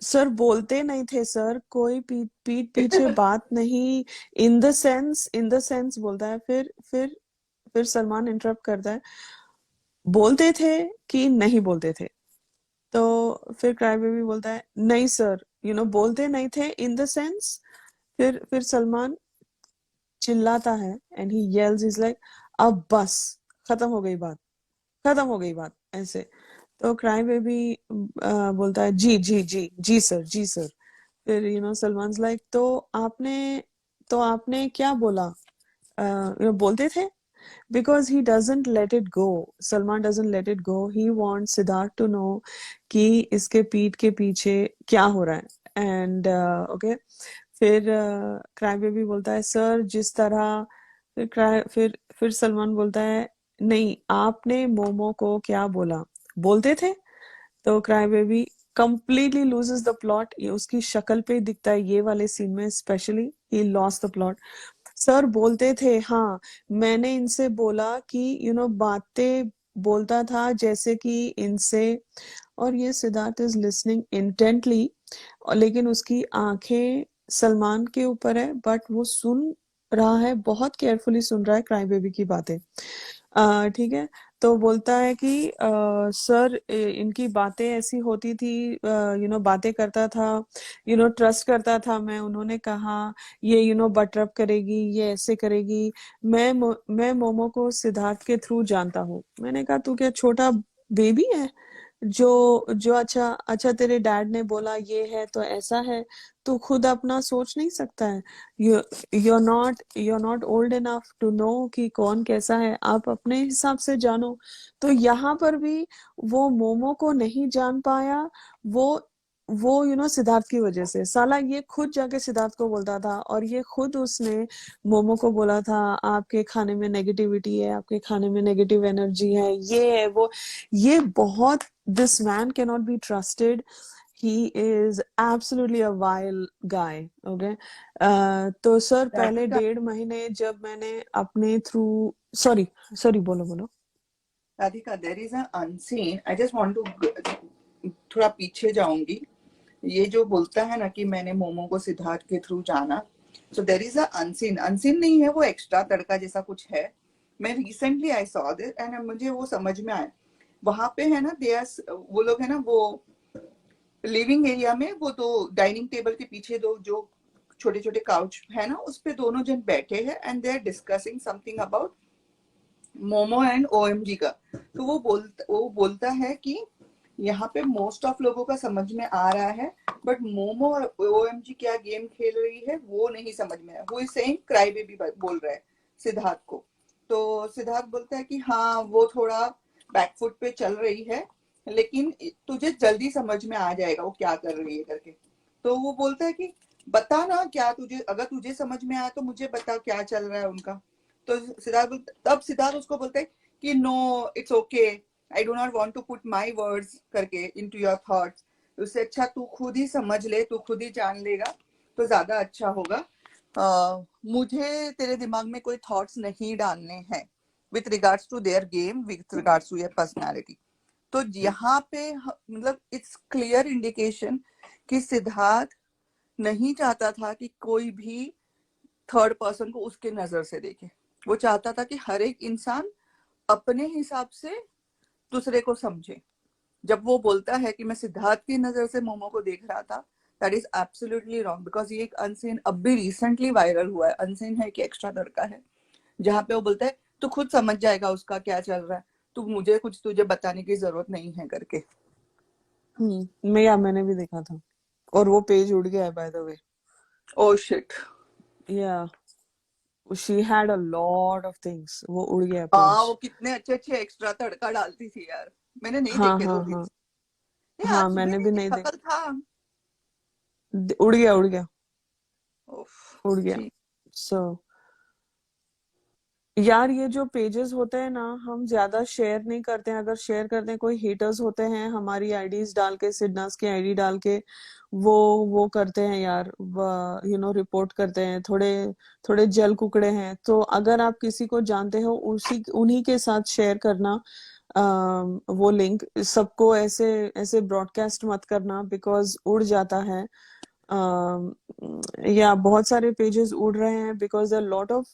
सर बोलते नहीं थे सर, कोई पीठ पीछे बात नहीं, इन द सेंस बोलता है। फिर सलमान इंटरप्ट करता है, बोलते थे कि नहीं बोलते थे? तो फिर क्राई बेबी बोलता है, नहीं सर, बोलते नहीं थे इन द सेंस। फिर सलमान चिल्लाता है एंड ही येल्स, इज लाइक, अब बस, खत्म हो गई बात, खत्म हो गई बात, ऐसे। तो क्राई बेबी बोलता है, जी जी जी जी सर, जी सर। फिर सलमान लाइक, तो आपने क्या बोला? बोलते थे? because he doesn't let it go, Salman doesn't let it go, he wants Siddharth to know कि इसके पीठ के पीछे क्या हो रहा है। एंड ओके फिर क्राई बेबी बोलता है, सर जिस तरह, फिर सलमान बोलता है, नहीं, आपने मोमो को क्या बोला, बोलते थे? तो cry baby completely loses the plot, ये उसकी शक्ल पे दिखता है, ये वाले सीन में specially, he lost the plot. Sir बोलते थे, हाँ, मैंने इनसे बोला कि बातें बोलता था जैसे कि इनसे। और ये सिद्धार्थ इज लिसनिंग इंटेंटली, और लेकिन उसकी आंखें सलमान के ऊपर है, बट वो सुन रहा है, बहुत केयरफुली सुन रहा है क्राई बेबी की बातें। ठीक है। तो बोलता है कि सर इनकी बातें ऐसी होती थी, बातें करता था, ट्रस्ट करता था मैं, उन्होंने कहा ये बटरअप करेगी, ये ऐसे करेगी। मैं मोमो को सिद्धार्थ के थ्रू जानता हूँ। मैंने कहा, तू क्या छोटा बेबी है जो अच्छा अच्छा तेरे डैड ने बोला ये है तो ऐसा है, तू खुद अपना सोच नहीं सकता है? You you're not old enough to know कि कौन कैसा है, आप अपने हिसाब से जानो। तो यहाँ पर भी वो मोमो को नहीं जान पाया, वो सिद्धार्थ की वजह से। साला ये खुद जाके सिद्धार्थ को बोलता था, और ये खुद उसने मोमो को बोला था, आपके खाने में नेगेटिविटी है, आपके खाने में नेगेटिव एनर्जी है, ये है वो, ये बहुत, this man can not be trusted, he is absolutely a vile guy, okay? तो सर पहले राधिका 1.5 महीने जब मैंने अपने थ्रू, सॉरी सॉरी, बोलो बोलो। Radhika, there is a unseen, I just want to थोड़ा पीछे जाऊंगी। ये जो बोलता है ना कि मैंने मोमो को सिद्धार्थ के थ्रू जाना, so there is a unseen, unseen नहीं है वो, एक्स्ट्रा तड़का जैसा कुछ है। मैं recently I saw this and मुझे वो समझ में आया। वहां पे है ना, दे वो लोग है ना, वो लिविंग एरिया में, वो दो डाइनिंग टेबल के पीछे दो जो छोटे छोटे काउच है ना, उस पे दोनों जन बैठे हैं and they are discussing something about Momo and OMG का। तो वो बोलता है कि यहाँ पे मोस्ट ऑफ लोगों का समझ में आ रहा है, बट मोमो और ओएमजी क्या गेम खेल रही है वो नहीं समझ में आया। वो इज सेइंग क्राई बेबी बोल रहा है सिद्धार्थ को। तो सिद्धार्थ बोलता है कि हाँ वो थोड़ा बैकफुट पे चल रही है, लेकिन तुझे जल्दी समझ में आ जाएगा वो क्या कर रही है करके। तो वो बोलता है कि बता ना क्या तुझे, अगर तुझे समझ में आया तो मुझे बता क्या चल रहा है उनका। तो तब सिद्धार्थ उसको बोलते हैं कि no it's okay, I do not want to put my words करके इन टू योर थॉट्स। उससे अच्छा तू खुद ही समझ ले, तू खुद ही जान लेगा तो ज्यादा अच्छा होगा। मुझे तेरे दिमाग में कोई थॉट्स नहीं डालने हैं with regards to their game, with regards to your personality. तो यहाँ पे मतलब इट्स क्लियर इंडिकेशन कि सिद्धार्थ नहीं चाहता था कि कोई भी थर्ड पर्सन को उसके नजर से देखे। वो चाहता था कि हर एक इंसान अपने हिसाब से दूसरे को समझे। जब वो बोलता है कि मैं सिद्धार्थ की नजर से मोमो को देख रहा था, that is absolutely wrong, because ये एक अनसीन अब भी रिसेंटली वायरल हुआ है। अनसीन है कि एक्स्ट्रा लड़का है, जहाँ पे वो बोलता है तू खुद समझ जाएगा उसका क्या चल रहा है, तू मुझे कुछ तुझे बताने की जरूरत नहीं है करके। मैंने भी देखा था और वो पेज उड़ गया है by the way. Oh shit. Yeah she had a lot of things, वो उड़ गया हाँ पेज। वो कितने अच्छे अच्छे एक्स्ट्रा तड़का डालती थी यार। मैंने नहीं हाँ देखे हाँ 2 दिन हाँ से। नहीं, आज हाँ, सुबह मैंने नहीं भी नहीं देखा, देखा। कल था। उड़ गया उड़ गया ओफ। उड़ गया। ठीक। सो यार ये जो पेजेस होते हैं ना, हम ज्यादा शेयर नहीं करते हैं। अगर शेयर करते हैं, कोई हेटर्स होते हैं हमारी आईडीज डाल के, सिडनास की आईडी डाल के वो वो करते हैं यार, रिपोर्ट करते हैं, थोड़े थोड़े जल कुकड़े हैं। तो अगर आप किसी को जानते हो, उसी उन्हीं के साथ शेयर करना वो लिंक। सबको ऐसे ऐसे ब्रॉडकास्ट मत करना, बिकॉज उड़ जाता है। या बहुत सारे पेजेस उड़ रहे हैं बिकॉज अ लॉट ऑफ,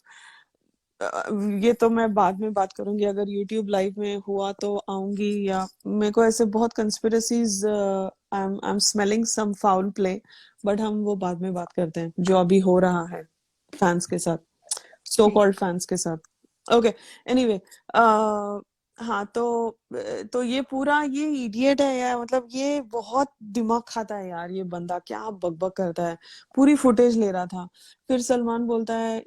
ये तो मैं बाद में बात करूंगी, अगर यूट्यूब लाइव में हुआ तो आऊंगी। या मेरे को ऐसे बहुत conspiracies, I am smelling some foul play, but हम वो बाद में बात करते हैं जो अभी हो रहा है फैंस के साथ, सो ठीक। कॉल्ड फैंस के साथ। ओके, एनीवे, हाँ तो ये पूरा ये इडियट है यार, मतलब ये बहुत दिमाग खाता है यार, ये बंदा क्या बकबक करता है। पूरी फुटेज ले रहा था। फिर सलमान बोलता है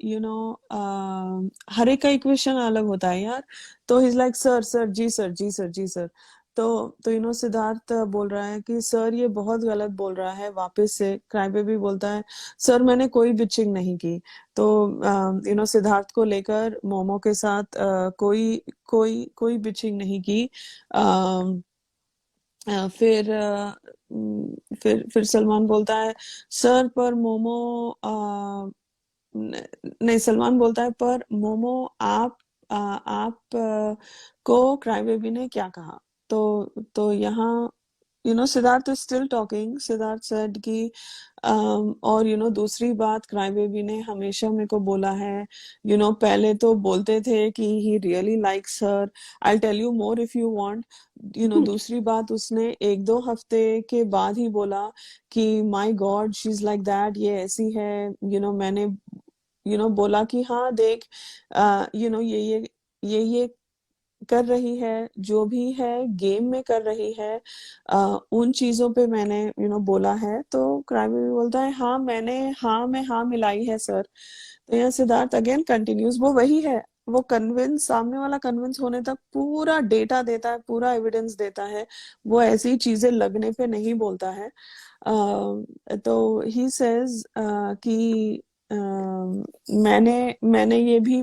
हर एक का इक्वेशन अलग होता है यार। तो he is like sir sir ji sir ji sir ji sir. तो सिद्धार्थ बोल रहा है कि सर ये बहुत गलत बोल रहा है। वापस से क्राई बेबी बोलता है सर मैंने कोई बिचिंग नहीं की। तो सिद्धार्थ को लेकर मोमो के साथ कोई कोई कोई बिचिंग नहीं की। अ, फिर फिर सलमान बोलता है सर पर मोमो, नहीं, सलमान बोलता है पर मोमो आप को क्राई बेबी ने क्या कहा। तो यहाँ Siddharth is still talking. Siddharth said कि और दूसरी बात, क्राई बेबी ने हमेशा मेरे को बोला है, पहले तो बोलते थे कि he really likes her, I tell you more if you want. दूसरी बात, उसने 1-2 हफ्ते के बाद ही बोला कि my God she is like that, ये ऐसी है। मैंने बोला कि हाँ देख, ये कर रही है, जो भी है गेम में कर रही है। उन चीजों पे मैंने बोला है। तो क्राई बेबी बोलता है मैं हाँ मिलाई है सर। तो यहाँ सिद्धार्थ अगेन कंटिन्यूज, वो वही है, वो कन्विंस, सामने वाला कन्विंस होने तक पूरा डेटा देता है, पूरा एविडेंस देता है। वो ऐसी चीजें लगने पे नहीं बोलता है। तो ही सेज कि मैंने ये भी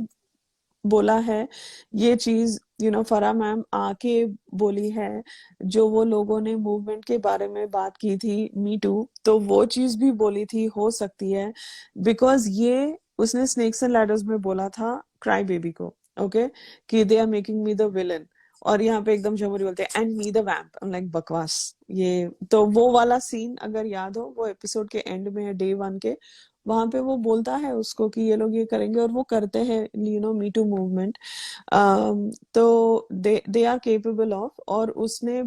बोला है, ये चीज फरा मैम आके बोली है, जो वो लोगों ने मूवमेंट के बारे में बात की थी, मी टू, तो वो चीज भी बोली थी, हो सकती है। बिकॉज ये उसने स्नेक्स एंड लैडर्स में बोला था क्राई बेबी को, ओके, कि they are making me the villain. और यहाँ पे एकदम जमुरी बोलते हैं and me the vamp. I am like बकवास। ये तो वो वाला सीन अगर याद हो, वो एपिसोड के एंड में है, डे 1 के, वहां पे वो बोलता है उसको कि ये लोग ये करेंगे, और वो करते हैं मी टू मूवमेंट। तो दे आर केपेबल ऑफ, और उसने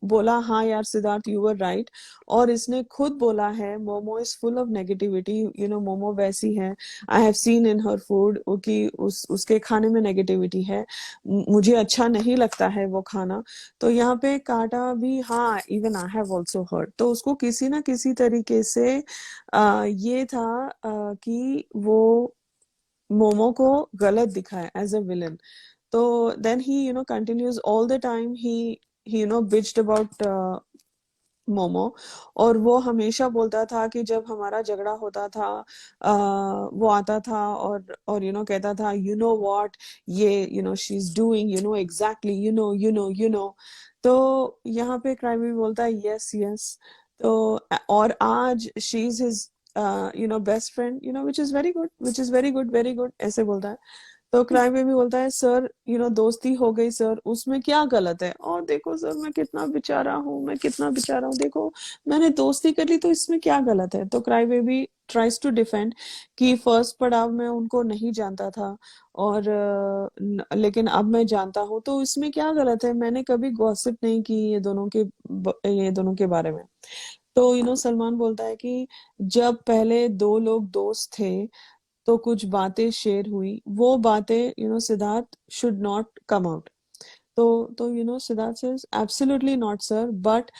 बोला हाँ यार सिद्धार्थ यू वर राइट, और इसने खुद बोला है momo is full of negativity, you know momo वैसी है, I have seen in her food कि उसके खाने में नेगेटिविटी है, मुझे अच्छा नहीं लगता है वो खाना। तो यहाँ पे काटा भी, हाँ even I have also heard. तो उसको किसी ना किसी तरीके से ये था कि वो मोमो को गलत दिखाए एज अ विलन। तो then he continues all the time he bitched about Momo, और वो हमेशा बोलता था कि जब हमारा झगड़ा होता था वो आता था और कहता था यू नो व्हाट, ये she is doing, exactly, you know. तो यहाँ पे क्राइम भी बोलता है यस यस। तो और आज she is his best friend, which is very good, which is very good, very good, ऐसे बोलता है। तो क्राइम बेबी बोलता है सर दोस्ती हो गई सर, उसमें क्या गलत है, और देखो सर मैं कितना बेचारा हूँ, मैं कितना बेचारा हूँ, देखो मैंने दोस्ती कर ली तो इसमें क्या गलत है। तो cry baby tries to defend कि फर्स्ट पड़ाव में उनको नहीं जानता था, और लेकिन अब मैं जानता हूँ, तो इसमें क्या गलत है, मैंने कभी गॉसिप नहीं की ये दोनों के बारे में। तो सलमान बोलता है कि जब पहले दो लोग दोस्त थे तो कुछ बातें शेयर हुई, वो बातें Siddharth should not come out. तो Siddharth says absolutely not sir, but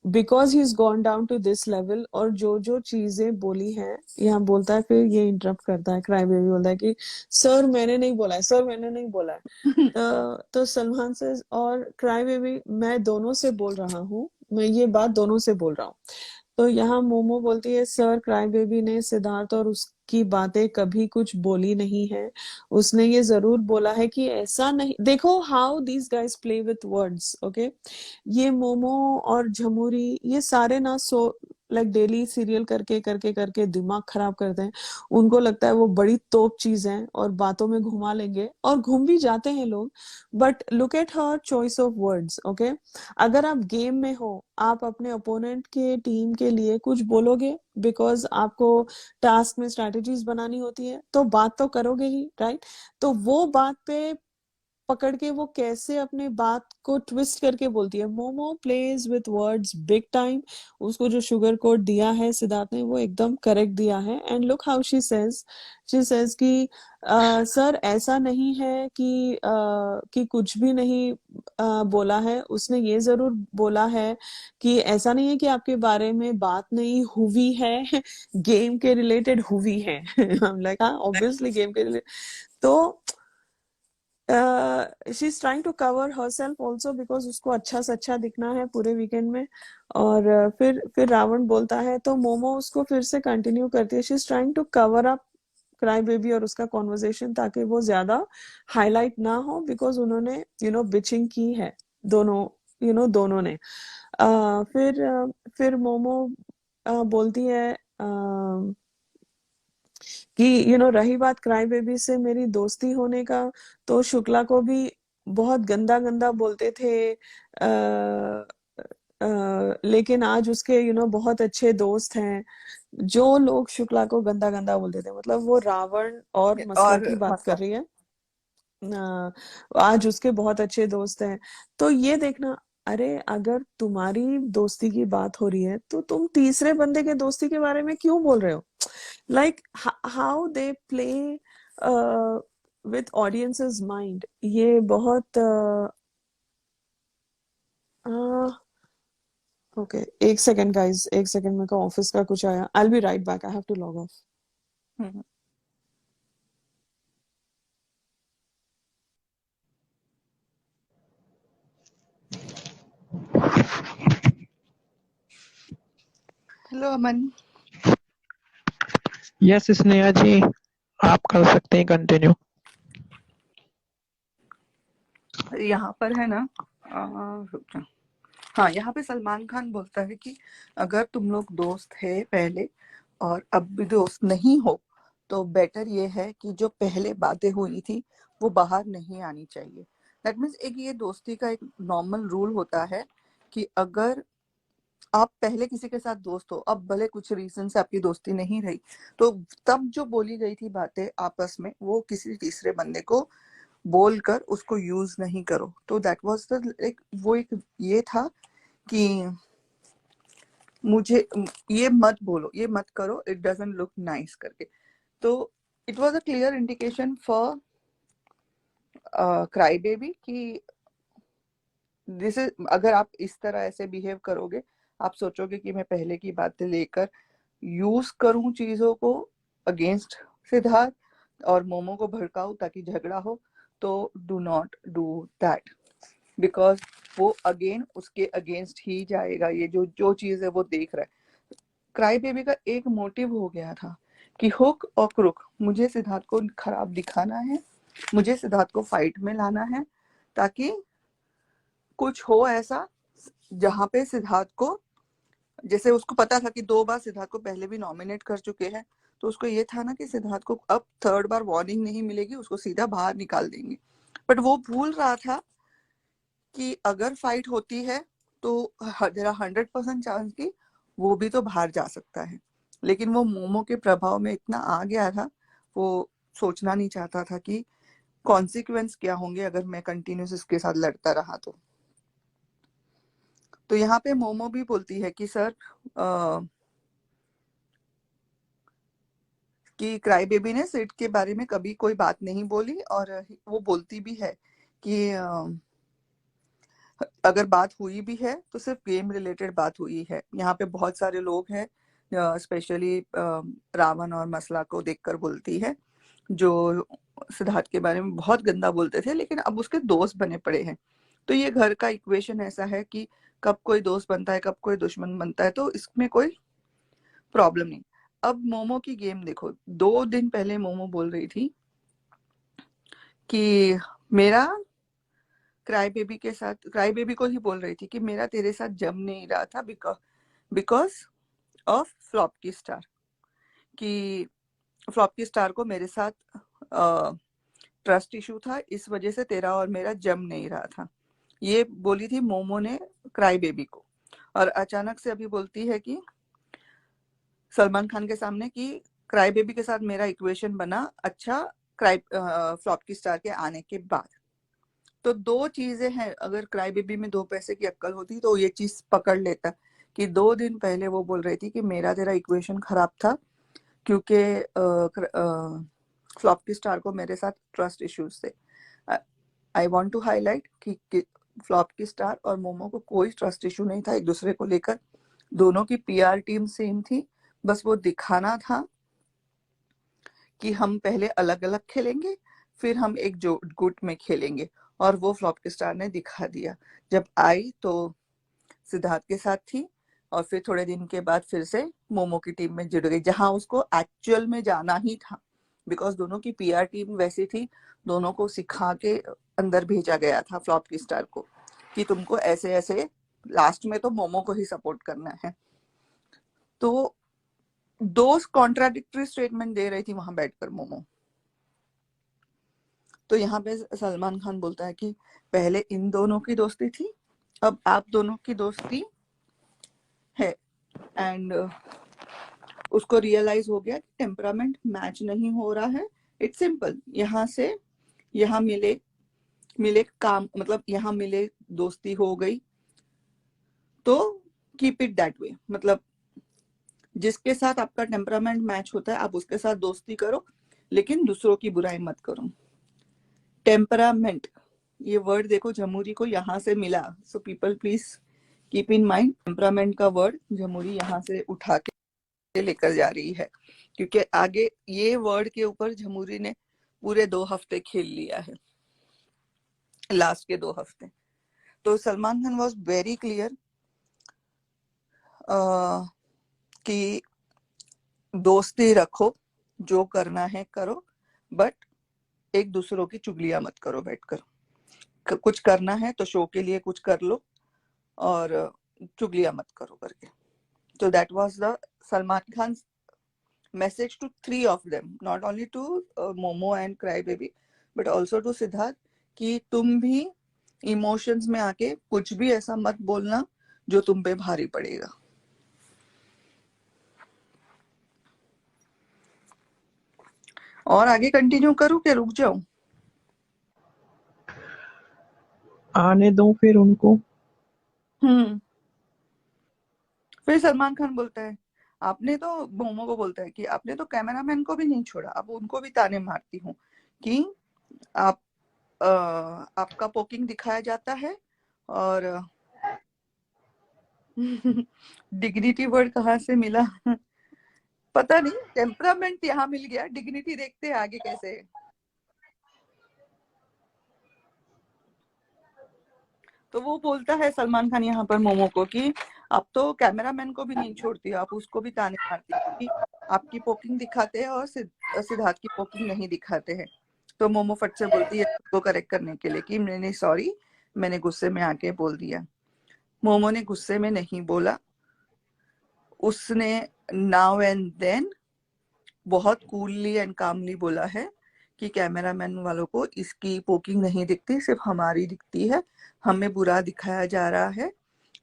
because he's gone down to this level, और जो जो चीजें बोली हैं यहाँ बोलता है, फिर ये इंटरप्ट करता है, क्राई बेबी बोलता है कि सर मैंने नहीं बोला है, सर मैंने नहीं बोला है। तो सलमान से, और क्राई बेबी मैं दोनों से बोल रहा हूँ, मैं ये बात दोनों से बोल रहा हूँ। तो यहाँ मोमो बोलती है सर क्राई बेबी ने सिद्धार्थ और उसकी बातें कभी कुछ बोली नहीं है, उसने ये जरूर बोला है कि ऐसा नहीं, देखो how these guys play with words, okay. ये मोमो और झमुरी ये सारे ना लाइक डेली सीरियल करके करके करके दिमाग खराब करते हैं, उनको लगता है वो बड़ी तोप चीज है और बातों में घुमा लेंगे, और घूम भी जाते हैं लोग। But look at her choice of words, okay. अगर आप गेम में हो, आप अपने ओपोनेंट के टीम के लिए कुछ बोलोगे, बिकॉज आपको टास्क में स्ट्रेटेजीज बनानी होती है, तो बात तो करोगे ही, राइट। तो वो बात पे पकड़ के वो कैसे अपने बात को ट्विस्ट करके बोलती है। Momo plays with words big time, उसको जो शुगर कोट दिया है सिद्धार्थ ने वो एकदम करेक्ट दिया है। And look how she says कि सर ऐसा नहीं है कि कुछ भी नहीं बोला है, उसने ये जरूर बोला है कि ऐसा नहीं है कि आपके बारे में बात नहीं हुई है, गेम के रिलेटेड हुई है। हम लाइक हाँ ऑब्वियसली गेम के रिलेटेड। तो she is trying to cover herself also, because उसको अच्छा से अच्छा दिखना है पूरे वीकेंड में। और फिर रावण बोलता है तो मोमो उसको फिर से कंटिन्यू करती है, she is trying to cover up cry baby और उसका कॉन्वर्जेशन, ताकि वो ज्यादा हाईलाइट ना हो, बिकॉज उन्होंने बिचिंग की है दोनों, दोनों ने। फिर मोमो बोलती है कि रही बात क्राई बेबी से मेरी दोस्ती होने का, तो शुक्ला को भी बहुत गंदा गंदा बोलते थे, लेकिन आज उसके बहुत अच्छे दोस्त हैं। जो लोग शुक्ला को गंदा गंदा बोलते थे, मतलब वो रावण और मसला और की बात कर मसला रही है। आज उसके बहुत अच्छे दोस्त हैं। तो ये देखना, अरे अगर तुम्हारी दोस्ती की बात हो रही है तो तुम तीसरे बंदे के दोस्ती के बारे में क्यों बोल रहे हो? Like how they play with audiences mind, ये बहुत ओके। एक सेकेंड गाइज, एक सेकेंड, मेरे को ऑफिस का कुछ आया, I will be right back, I have to log off. Hmm. Hello Aman. Yes Sneha ji, आप कर सकते हैं कंटिन्यू। यहाँ पर है ना, रुक जा। हाँ, यहाँ पे सलमान खान बोलता है कि अगर तुम लोग दोस्त है पहले और अब भी दोस्त नहीं हो, तो बेटर ये है कि जो पहले बातें हुई थी वो बाहर नहीं आनी चाहिए। दैट मीन्स एक ये दोस्ती का एक नॉर्मल रूल होता है कि अगर आप पहले किसी के साथ दोस्त हो, अब भले कुछ रीजन से आपकी दोस्ती नहीं रही, तो तब जो बोली गई थी बातें आपस में, वो किसी तीसरे बंदे को बोलकर उसको यूज नहीं करो। तो दैट वाज द एक वो एक ये था कि मुझे ये मत बोलो, ये मत करो, इट डजंट लुक नाइस करके। तो it was a clear indication for cry baby कि दिस इज, अगर आप इस तरह ऐसे बिहेव करोगे, आप सोचोगे कि मैं पहले की बातें लेकर यूज करूं चीजों को अगेंस्ट सिद्धार्थ और मोमो को भड़काऊं ताकि झगड़ा हो, तो do not do that, because वो अगेन उसके अगेंस्ट ही जाएगा। ये जो जो चीज है वो देख रहा है। क्राई बेबी का एक मोटिव हो गया था कि हुक और क्रुक, मुझे सिद्धार्थ को खराब दिखाना है, मुझे सिद्धार्थ को फाइट में लाना है, ताकि कुछ हो ऐसा जहां पे सिद्धार्थ को, जैसे उसको पता था कि 2 बार सिद्धार्थ को पहले भी नॉमिनेट कर चुके हैं, तो उसको ये था ना कि सिद्धार्थ को अब 3rd बार वार्निंग नहीं मिलेगी, उसको सीधा बाहर निकाल देंगे। बट वो भूल रहा था कि अगर फाइट होती है तो देयर आर 100% चांस कि वो भी तो बाहर जा सकता है। लेकिन वो मोमो के प्रभाव में इतना आ गया था, वो सोचना नहीं चाहता था कि कॉन्सिक्वेंस क्या होंगे अगर मैं कंटिन्यूस इसके साथ लड़ता रहा तो यहाँ पे मोमो भी बोलती है कि सर कि क्राई बेबी ने सिड के बारे में कभी कोई बात नहीं बोली, और वो बोलती भी है कि अगर बात हुई भी है तो सिर्फ गेम रिलेटेड बात हुई है। यहाँ पे बहुत सारे लोग हैं, स्पेशली रावण और मसला को देखकर बोलती है, जो सिद्धार्थ के बारे में बहुत गंदा बोलते थे लेकिन अब उसके दोस्त बने पड़े हैं। तो ये घर का इक्वेशन ऐसा है कि कब कोई दोस्त बनता है, कब कोई दुश्मन बनता है, तो इसमें कोई प्रॉब्लम नहीं। अब मोमो की गेम देखो, 2 दिन पहले मोमो बोल रही थी कि मेरा क्राई बेबी के साथ, क्राई बेबी को ही बोल रही थी कि मेरा तेरे साथ जम नहीं रहा था बिकॉज ऑफ फ्लॉप की स्टार, कि फ्लॉप की स्टार को मेरे साथ ट्रस्ट इशू था, इस वजह से तेरा और मेरा जम नहीं रहा था। ये बोली थी मोमो ने क्राई बेबी को, और अचानक से अभी बोलती है कि सलमान खान के सामने कि क्राई बेबी के साथ मेरा इक्वेशन बना अच्छा क्राई फ्लॉप की स्टार के आने के बाद। तो 2 चीजें हैं, अगर क्राई बेबी में 2 पैसे की अक्ल होती तो ये चीज पकड़ लेता कि 2 दिन पहले वो बोल रही थी कि मेरा तेरा इक्वेशन खराब था क्योंकि फ्लॉप की स्टार को मेरे साथ ट्रस्ट इश्यूज थे। आई वांट टू हाईलाइट कि फ्लॉप की स्टार और मोमो को कोई ट्रस्ट इशू नहीं था एक दूसरे को लेकर, दोनों की पीआर टीम सेम थी, बस वो दिखाना था कि हम पहले अलग अलग खेलेंगे फिर हम एक जो गुट में खेलेंगे, और वो फ्लॉप की स्टार ने दिखा दिया। जब आई तो सिद्धार्थ के साथ थी और फिर थोड़े दिन के बाद फिर से मोमो की टीम में जुड़ गई, जहां उसको एक्चुअल में जाना ही था, बिकॉज दोनों की पीआर टीम वैसी थी, दोनों को सिखा के अंदर भेजा गया था फ्लॉप की स्टार को कि तुमको ऐसे ऐसे लास्ट में तो मोमो को ही सपोर्ट करना है। तो 2 कॉन्ट्राडिक्टरी स्टेटमेंट दे रही थी वहां बैठकर मोमो। तो यहाँ पे सलमान खान बोलता है कि पहले इन दोनों की दोस्ती थी, अब आप दोनों की दोस्ती है, एंड उसको रियलाइज हो गया कि टेम्परामेंट मैच नहीं हो रहा है। इट्स सिंपल, यहाँ से यहाँ मिले काम, मतलब यहाँ मिले दोस्ती हो गई तो कीप इट दैट वे, मतलब जिसके साथ आपका टेम्परामेंट मैच होता है आप उसके साथ दोस्ती करो, लेकिन दूसरों की बुराई मत करो। टेम्परामेंट, ये वर्ड देखो झमुरी को यहाँ से मिला, so people please keep in mind, temperament का वर्ड झमुरी यहाँ से उठा के लेकर जा रही है, क्योंकि आगे ये वर्ड के ऊपर झमुरी ने पूरे 2 हफ्ते खेल लिया है, लास्ट के 2 हफ्ते। तो Salman Khan was very clear कि दोस्ती रखो, जो करना है करो, बट एक दूसरों की चुगलियां मत करो बैठकर, कुछ करना है तो शो के लिए कुछ कर लो और चुगलियां मत करो करके। तो that was the Salman Khan message to 3 of them, not only to Momo and Crybaby but also to Siddharth, कि तुम भी इमोशंस में आके कुछ भी ऐसा मत बोलना जो तुम पे भारी पड़ेगा। और आगे कंटिन्यू करूं कि रुक जाऊं? आने दो फिर उनको। फिर सलमान खान बोलता है आपने तो, मोमो को बोलता है कि आपने तो कैमरामैन को भी नहीं छोड़ा, अब उनको भी ताने मारती हूँ कि आप आपका पोकिंग दिखाया जाता है और डिग्निटी वर्ड कहाँ से मिला पता नहीं, टेम्परामेंट यहाँ मिल गया, डिग्निटी देखते हैं आगे कैसे है। तो वो बोलता है सलमान खान यहाँ पर मोमो को कि आप तो कैमरामैन को भी नहीं छोड़ती हो, आप उसको भी ताने मारती हो कि आपकी पोकिंग दिखाते हैं और सिद्धार्थ की पोकिंग नहीं दिखाते हैं। तो मोमो फट से बोलती है उसको करेक्ट करने के लिए कि मैंने सॉरी, मैंने गुस्से में आके बोल दिया। मोमो ने गुस्से में नहीं बोला, उसने नाउ एंड देन बहुत कूलली एंड कामली बोला है कि कैमरामैन वालों को इसकी पोकिंग नहीं दिखती, सिर्फ हमारी दिखती है, हमें बुरा दिखाया जा रहा है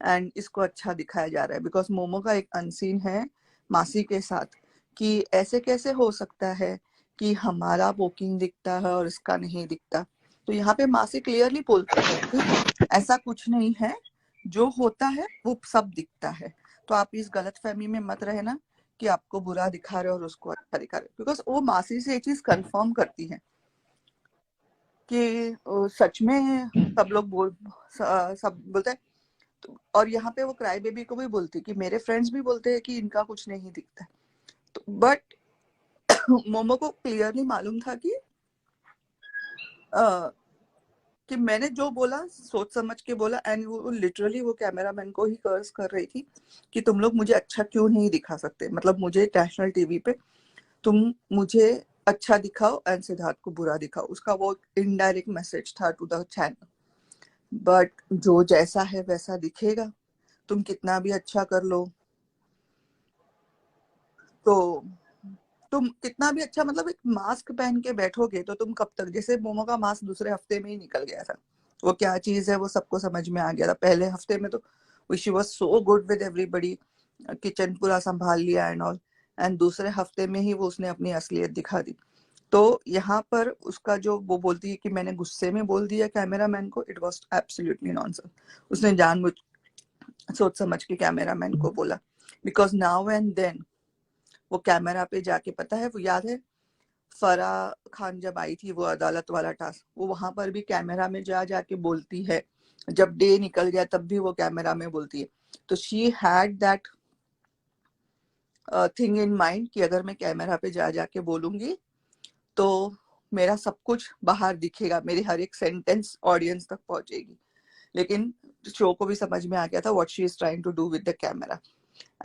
एंड इसको अच्छा दिखाया जा रहा है। बिकॉज मोमो का एक अनसीन है मासी के साथ कि ऐसे कैसे हो सकता है कि हमारा पोकिंग दिखता है और इसका नहीं दिखता। तो यहाँ पे मासी क्लियरली बोलते हैं कि ऐसा कुछ नहीं है, जो होता है वो सब दिखता है। तो आप इस गलतफहमी में मत रहना कि आपको बुरा दिखा रहे और उसको अच्छा दिखा रहे, बिकॉज वो मासी से ये चीज कंफर्म करती है कि सच में सब लोग सब बोलते हैं। और यहाँ पे वो क्राई बेबी को भी बोलती कि मेरे फ्रेंड्स भी बोलते हैं कि इनका कुछ नहीं दिखता। तो बट मोमो को क्लियरली मालूम था कि मैंने जो बोला सोच समझ के बोला एंड वो लिटरली वो कैमरामैन को ही कर्स कर रही थी कि तुम लोग मुझे अच्छा क्यों नहीं दिखा सकते, मतलब मुझे नेशनल टीवी पे तुम मुझे अच्छा दिखाओ एंड सिद्धार्थ को बुरा दिखाओ। उसका वो इनडायरेक्ट मैसेज था टू द चैनल। बट जो जैसा है वैसा दिखेगा, तुम कितना भी अच्छा कर लो, तो तुम कितना भी अच्छा, मतलब एक मास्क पहन के बैठोगे तो तुम कब तक, जैसे मोमो का मास्क दूसरे हफ्ते में ही निकल गया था, वो क्या चीज है वो सबको समझ में आ गया था। पहले हफ्ते में तो she was so good with everybody, kitchen पूरा संभाल लिया एंड ऑल, एंड दूसरे हफ्ते में ही वो उसने अपनी असलियत दिखा दी। तो यहाँ पर उसका जो वो बोलती है कि मैंने गुस्से में बोल दिया कैमरामैन को, इट वाज एब्सोल्युटली नॉनसेंस। उसने जानबूझ सोच समझ के कैमरामैन को बोला, बिकॉज नाउ एंड देन वो कैमरा पे जाके, पता है वो याद है फराह खान जब आई थी वो अदालत वाला टास्क, वो वहां पर भी कैमरा में जा जाके बोलती है, जब डे निकल गया तब भी वो कैमरा में बोलती है। तो she had that thing in mind कि अगर मैं कैमरा पे जा जाके बोलूंगी तो मेरा सब कुछ बाहर दिखेगा, मेरी हर एक सेंटेंस ऑडियंस तक पहुंचेगी। लेकिन शो को भी समझ में आ गया था what she is trying to do with the camera,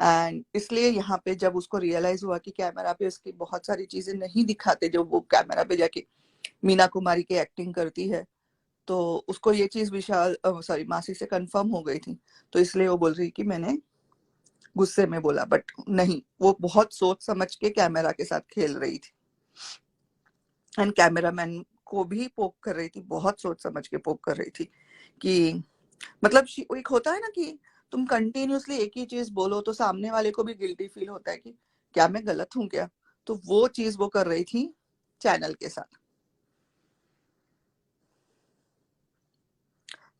and इसलिए यहाँ पे जब उसको रियलाइज हुआ कि कैमरा पे उसकी बहुत सारी चीजें नहीं दिखाते, जब वो कैमरा पे जाके मीना कुमारी की एक्टिंग करती है, तो उसको ये चीज विशाल सॉरी मासी से कंफर्म हो गई थी। तो इसलिए वो बोल रही कि मैंने गुस्से में बोला, बट नहीं, वो बहुत सोच समझ के कैमरा के साथ खेल रही थी एंड कैमरामैन को भी पोक कर रही थी, बहुत सोच समझ के पोक कर रही थी कि मतलब एक होता है ना कि तुम कंटिन्यूअसली एक ही चीज बोलो तो सामने वाले को भी गिल्टी फील होता है कि क्या मैं गलत हूं क्या। तो वो चीज वो कर रही थी चैनल के साथ।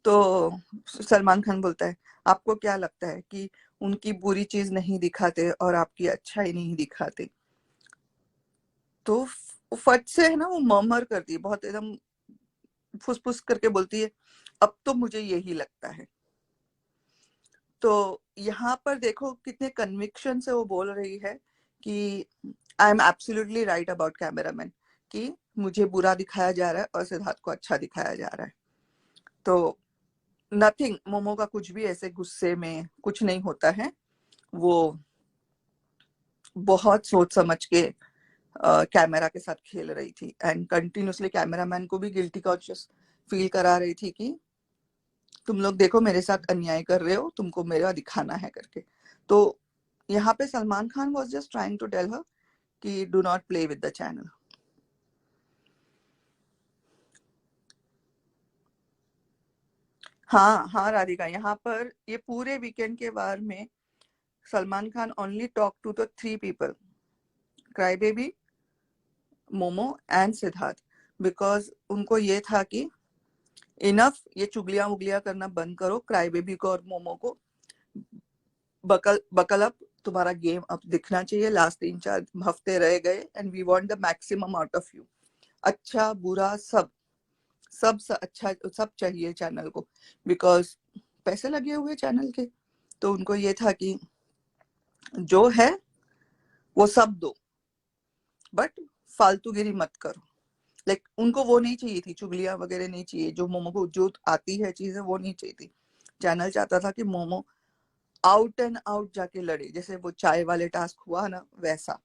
तो सलमान खान बोलता है आपको क्या लगता है कि उनकी बुरी चीज नहीं दिखाते और आपकी अच्छाई नहीं दिखाते। तो फट से है ना वो मर्मर करती है, बहुत एकदम फुसफुस करके बोलती है अब तो मुझे यही लगता है। तो यहाँ पर देखो कितने कन्विक्शन से वो बोल रही है कि I am absolutely right about cameraman, कि मुझे बुरा दिखाया जा रहा है और सिद्धार्थ को अच्छा दिखाया जा रहा है। तो नथिंग, मोमो का कुछ भी ऐसे गुस्से में कुछ नहीं होता है, वो बहुत सोच समझ के कैमरा के साथ खेल रही थी एंड कंटिन्यूसली कैमरामैन को भी गिल्टी कॉन्शियस फील करा रही थी कि तुम लोग देखो मेरे साथ अन्याय कर रहे हो, तुमको मेरा दिखाना है करके। तो यहाँ पे Salman Khan was just trying to tell her कि do not play with the channel. हाँ हाँ राधिका, यहाँ पर ये पूरे वीकेंड के वार में Salman Khan only talk to the 3 people, cry baby, Momo and Siddharth, because उनको ये था कि इनफ, ये चुगलियां उगलियां करना बंद करो, क्राई बेबी को और मोमो को बकल अप, तुम्हारा गेम अब दिखना चाहिए, लास्ट 3-4 हफ्ते रह गए and we want the maximum out of you. अच्छा बुरा सब अच्छा सब चाहिए चैनल को, बिकॉज पैसे लगे हुए चैनल के। तो उनको ये था कि जो है वो सब दो, बट फालतूगिरी मत करो। लाइक उनको वो नहीं चाहिए थी, चुगलियां वगैरह नहीं चाहिए, जो मोमो को जो आती है चीजें वो नहीं चाहिए थी। चैनल चाहता था कि मोमो आउट एंड आउट जाके लड़े, जैसे वो चाय वाले टास्क हुआ ना, वैसा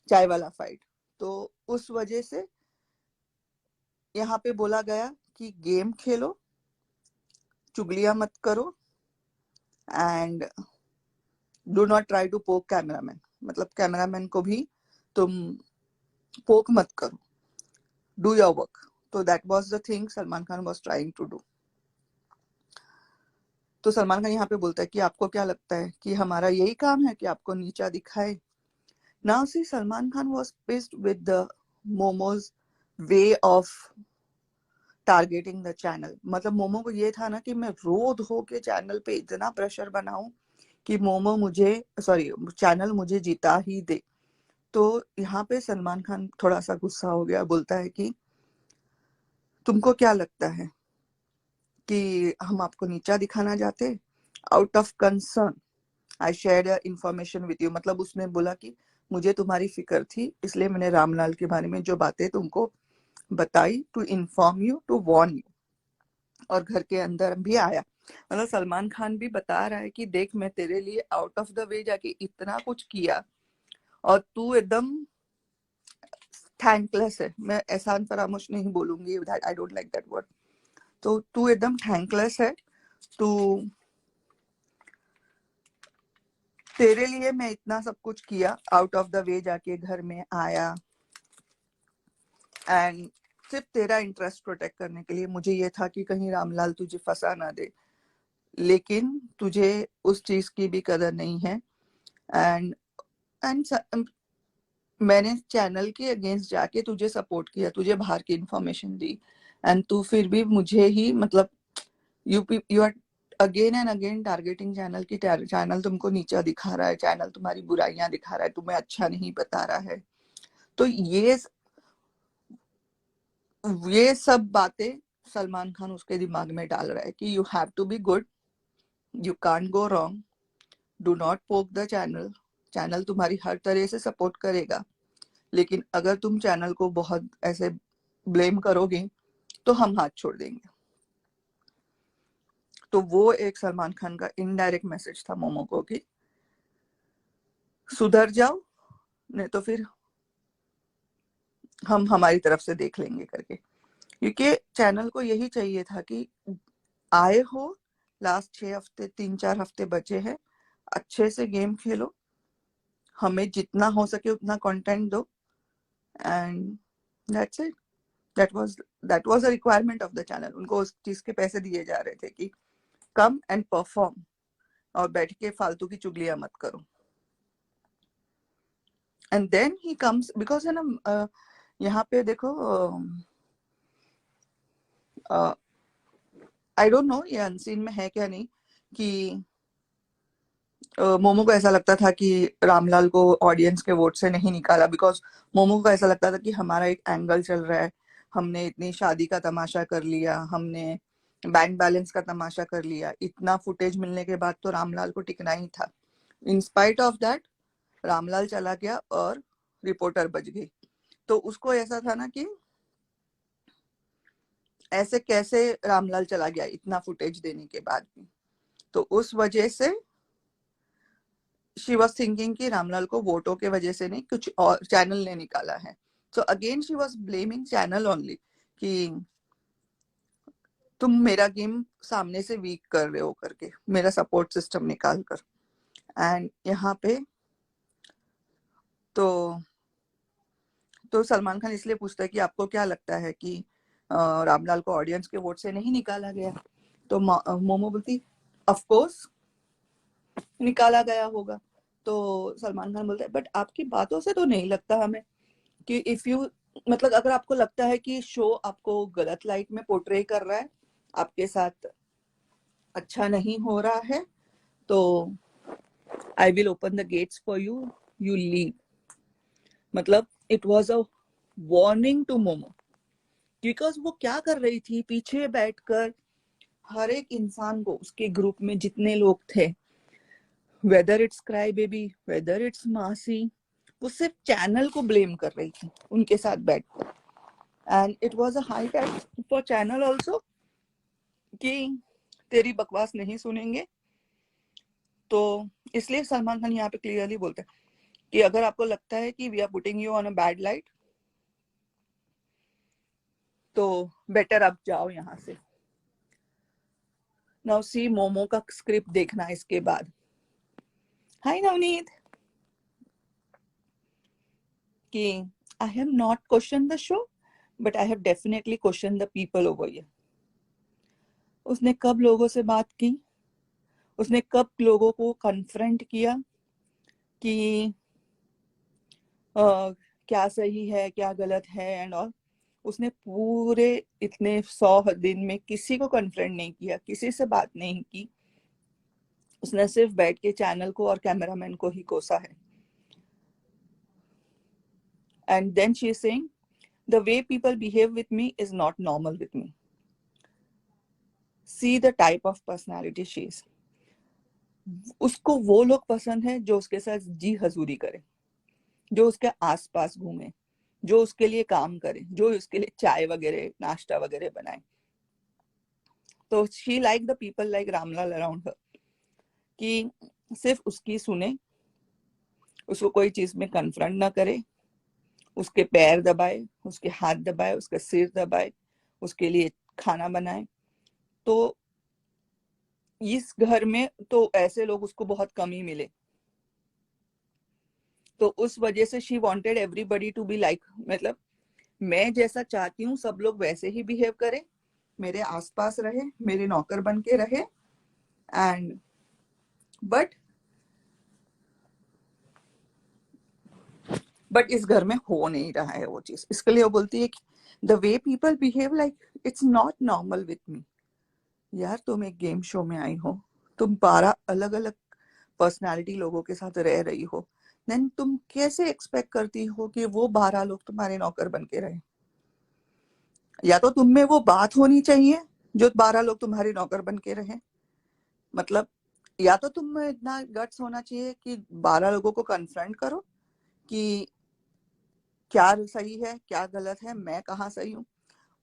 चाय वाला फाइट। तो उस वजह से यहाँ पे बोला गया कि गेम खेलो, चुगलियां मत करो, and do not try to poke cameraman, मतलब कैमरामैन को भी तुम पोक मत करो, डू योर वर्क। तो that was the thing Salman Khan was trying to do. तो सलमान खान यहाँ पे बोलता है कि आपको क्या लगता है कि हमारा यही काम है कि आपको नीचा दिखाए। Now see Salman Khan was pissed with the momos way of targeting the channel. मतलब मोमो को ये था ना कि मैं रो धो के चैनल पे इतना प्रेशर बनाऊं कि मोमो मुझे चैनल मुझे जीता ही दे। तो यहाँ पे सलमान खान थोड़ा सा गुस्सा हो गया, बोलता है कि तुमको क्या लगता है कि हम आपको नीचा दिखाना चाहते? Out of concern I share information with you. मतलब उसने बोला कि मुझे तुम्हारी फिक्र थी, इसलिए मैंने रामलाल के बारे में जो बातें तुमको बताई, to inform you, to warn you. और घर के अंदर भी आया। मतलब सलमान खान भी बता रहा है कि देख मैं तेरे लिए आउट ऑफ द वे जाके इतना कुछ किया और तू एकदम थैंकलेस है। मैं एहसान फरामोश नहीं बोलूंगी, I don't like that word. तो तू एकदम थैंकलेस है, तू तेरे लिए मैं इतना सब कुछ किया, आउट ऑफ द वे जाके घर में आया, एंड सिर्फ तेरा इंटरेस्ट प्रोटेक्ट करने के लिए। मुझे ये था कि कहीं रामलाल तुझे फंसा ना दे, लेकिन तुझे उस चीज की भी कदर नहीं है। एंड एंड मैंने चैनल के अगेंस्ट जाके तुझे सपोर्ट किया, तुझे बाहर की इंफॉर्मेशन दी, एंड तू फिर भी मुझे ही मतलब you are again and again targeting channel की। चैनल तुमको नीचा दिखा रहा है, चैनल तुम्हारी बुराइयां दिखा रहा है, तुम्हें अच्छा नहीं बता रहा है। तो ये सब बातें सलमान खान उसके दिमाग में डाल रहा है कि you have to be good, you can't go wrong, do not poke the channel. Channel तुम्हारी हर तरह से सपोर्ट करेगा, लेकिन अगर तुम चैनल को बहुत ऐसे ब्लेम करोगे तो हम हाथ छोड़ देंगे। तो वो एक सलमान खान का इनडायरेक्ट मैसेज था मोमो को कि सुधर जाओ, नहीं तो फिर हम हमारी तरफ से देख लेंगे करके। क्योंकि चैनल को यही चाहिए था कि आए हो, लास्ट 6 हफ्ते 3-4 हफ्ते बचे हैं, अच्छे से गेम खेलो, हमें जितना हो सके उतना कंटेंट दो, and that's it. That was a requirement of the channel. उनको उस चीज के पैसे दिए जा रहे थे कि कम एंड परफॉर्म, और बैठ के फालतू की चुगलियां मत करो। And then he comes, because है ना, यहाँ पे देखो, आई डोंट नो ये अनसीन में है क्या नहीं, कि मोमो को ऐसा लगता था कि रामलाल को ऑडियंस के वोट से नहीं निकाला, बिकॉज मोमो को ऐसा लगता था कि हमारा एक एंगल चल रहा है, हमने इतनी शादी का तमाशा कर लिया, हमने बैंक बैलेंस का तमाशा कर लिया, इतना फुटेज मिलने के बाद तो रामलाल को टिकना ही था। In spite of that Ramlal चला गया और रिपोर्टर बच गई। तो उसको ऐसा था ना कि ऐसे कैसे रामलाल चला गया इतना फुटेज देने के बाद भी। तो उस वजह से शी वॉज थिंकिंग कि रामलाल को वोटों के वजह से नहीं, कुछ और चैनल ने निकाला है। So again she was blaming channel only कि तुम मेरा गेम सामने से वीक कर रहे हो करके, मेरा सपोर्ट सिस्टम निकाल कर। एंड यहाँ पे तो सलमान खान इसलिए पूछता है कि आपको क्या लगता है कि रामलाल को ऑडियंस के वोट से नहीं निकाला गया? तो मोमो बोलती ऑफ कोर्स निकाला गया होगा। तो सलमान खान बोलता है बट आपकी बातों से तो नहीं लगता हमें कि इफ यू, मतलब अगर आपको लगता है कि शो आपको गलत लाइट में पोर्ट्रे कर रहा है, आपके साथ अच्छा नहीं हो रहा है, तो I will open the gates for you, you leave. मतलब it was a warning to Momo, because वो क्या कर रही थी, पीछे बैठकर हर एक इंसान को, उसके ग्रुप में जितने लोग थे, whether it's cry baby, whether it's मासी, वो सिर्फ चैनल को ब्लेम कर रही थी उनके साथ बैठकर. And it was a high time for channel also कि तेरी बकवास नहीं सुनेंगे. तो इसलिए सलमान खान यहाँ पे क्लियरली बोलते हैं कि अगर आपको लगता है कि we are putting you on a bad light, तो बेटर आप जाओ यहाँ से. नाउ सी मोमो का स्क्रिप्ट देखना इसके बाद. हाय नवनीत. कि I have not question the show, but I have definitely question the people over here. उसने कब लोगों से बात की, उसने कब लोगों को कन्फ्रंट किया कि क्या सही है क्या गलत है एंड ऑल. उसने पूरे इतने 100 दिन में किसी को कन्फ्रंट नहीं किया, किसी से बात नहीं की. उसने सिर्फ बैठ के चैनल को और कैमरामैन को ही कोसा है. And then she is saying the way people behave with me is not normal with me. See the type of personality she is. उसको वो लोग पसंद है जो उसके साथ जी हजूरी करे, जो उसके आसपास घूमे, जो उसके लिए काम करे, जो उसके लिए चाय वगैरह नाश्ता वगैरह बनाए. तो she like the people like Ramlal around her, कि सिर्फ उसकी सुने, उसको कोई चीज में कन्फ्रंट ना करे, उसके पैर दबाए, उसके हाथ दबाए, उसका सिर दबाए, उसके लिए खाना बनाए. तो इस घर में तो ऐसे लोग उसको बहुत कम ही मिले. तो उस वजह से she wanted everybody to be like, मतलब मैं जैसा चाहती हूँ सब लोग वैसे ही बिहेव करें, मेरे आसपास रहे, मेरे नौकर बन के रहे. एंड बट इस घर में हो नहीं रहा है वो चीज. इसके लिए वो बोलती है कि the way people behave like it's not normal with मी. यार तुम एक गेम शो में आई हो, तुम 12 अलग अलग पर्सनालिटी लोगों के साथ रह रही हो, देन तुम कैसे एक्सपेक्ट करती हो कि वो 12 लोग तुम्हारे नौकर बन के रहे. या तो तुम में वो बात होनी चाहिए जो 12 लोग तुम्हारे नौकर बन के रहे. मतलब या तो तुम में इतना गट्स होना चाहिए कि 12 लोगों को कन्फ्रंट करो कि क्या सही है क्या गलत है, मैं कहाँ सही हूँ.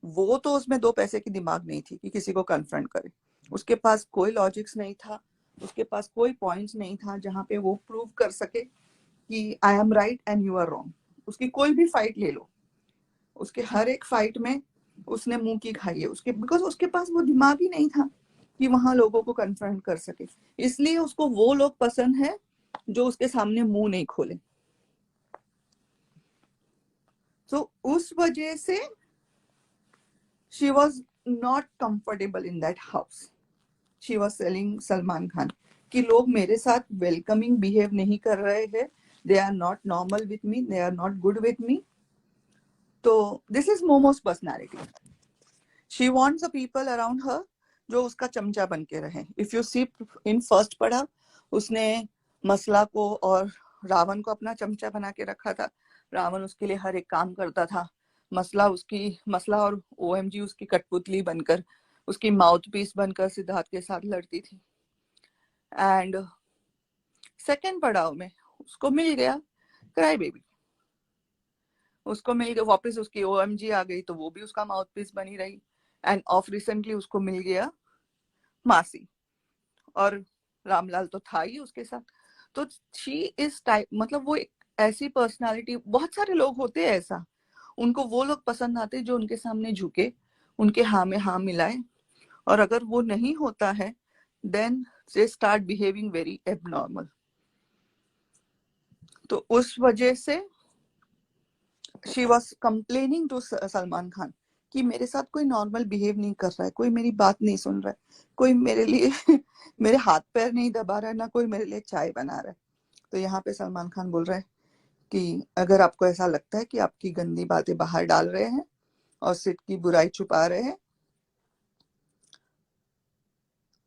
वो तो उसमें 2 पैसे की दिमाग नहीं थी कि किसी को कन्फ्रंट करे. उसके पास कोई लॉजिक्स नहीं था, उसके पास कोई पॉइंट्स नहीं था जहां पे वो प्रूव कर सके कि I am right and you are wrong. उसकी कोई भी फाइट ले लो, उसके हर एक फाइट में उसने मुंह की खाई है उसके, बिकॉज उसके पास वो दिमाग ही नहीं था कि वहां लोगों को कन्फ्रंट कर सके. इसलिए उसको वो लोग पसंद है जो उसके सामने मुंह नहीं खोले. तो उस वजह से she was not comfortable in that house. She was telling Salman Khan कि लोग मेरे साथ वेलकमिंग बिहेव नहीं कर रहे हैं, they are not normal with me, they are not good with me. तो this is Momo's personality. She wants the people around her जो उसका चमचा बन के रहे. If you see in first पढ़ा, उसने मसला को और रावण को अपना चमचा बना के रखा था. रावण उसके लिए हर एक काम करता था. मसला और ओएमजी उसकी कठपुतली बनकर, उसकी माउथ पीस बनकर सिद्धार्थ के साथ लड़ती थी. एंड सेकेंड पड़ाव में उसको मिल गया क्राई बेबी, उसको मिल गया वापस उसकी ओएमजी आ गई तो वो भी उसका माउथ पीस बनी रही. एंड ऑफ रिसेंटली उसको मिल गया मासी, और रामलाल तो था ही उसके साथ. तो शी इज टाइप, मतलब वो एक ऐसी पर्सनालिटी, बहुत सारे लोग होते हैं ऐसा, उनको वो लोग पसंद आते जो उनके सामने झुके, उनके हाँ में हाँ मिलाए. और अगर वो नहीं होता है then they start behaving very abnormal. तो उस वजह से she was complaining to Salman Khan कि मेरे साथ कोई नॉर्मल बिहेव नहीं कर रहा है, कोई मेरी बात नहीं सुन रहा है, कोई मेरे लिए मेरे हाथ पैर नहीं दबा रहा है, ना कोई मेरे लिए चाय बना रहा है. तो यहाँ पे सलमान खान बोल रहा है कि अगर आपको ऐसा लगता है कि आपकी गंदी बातें बाहर डाल रहे हैं और सिट की बुराई छुपा रहे हैं,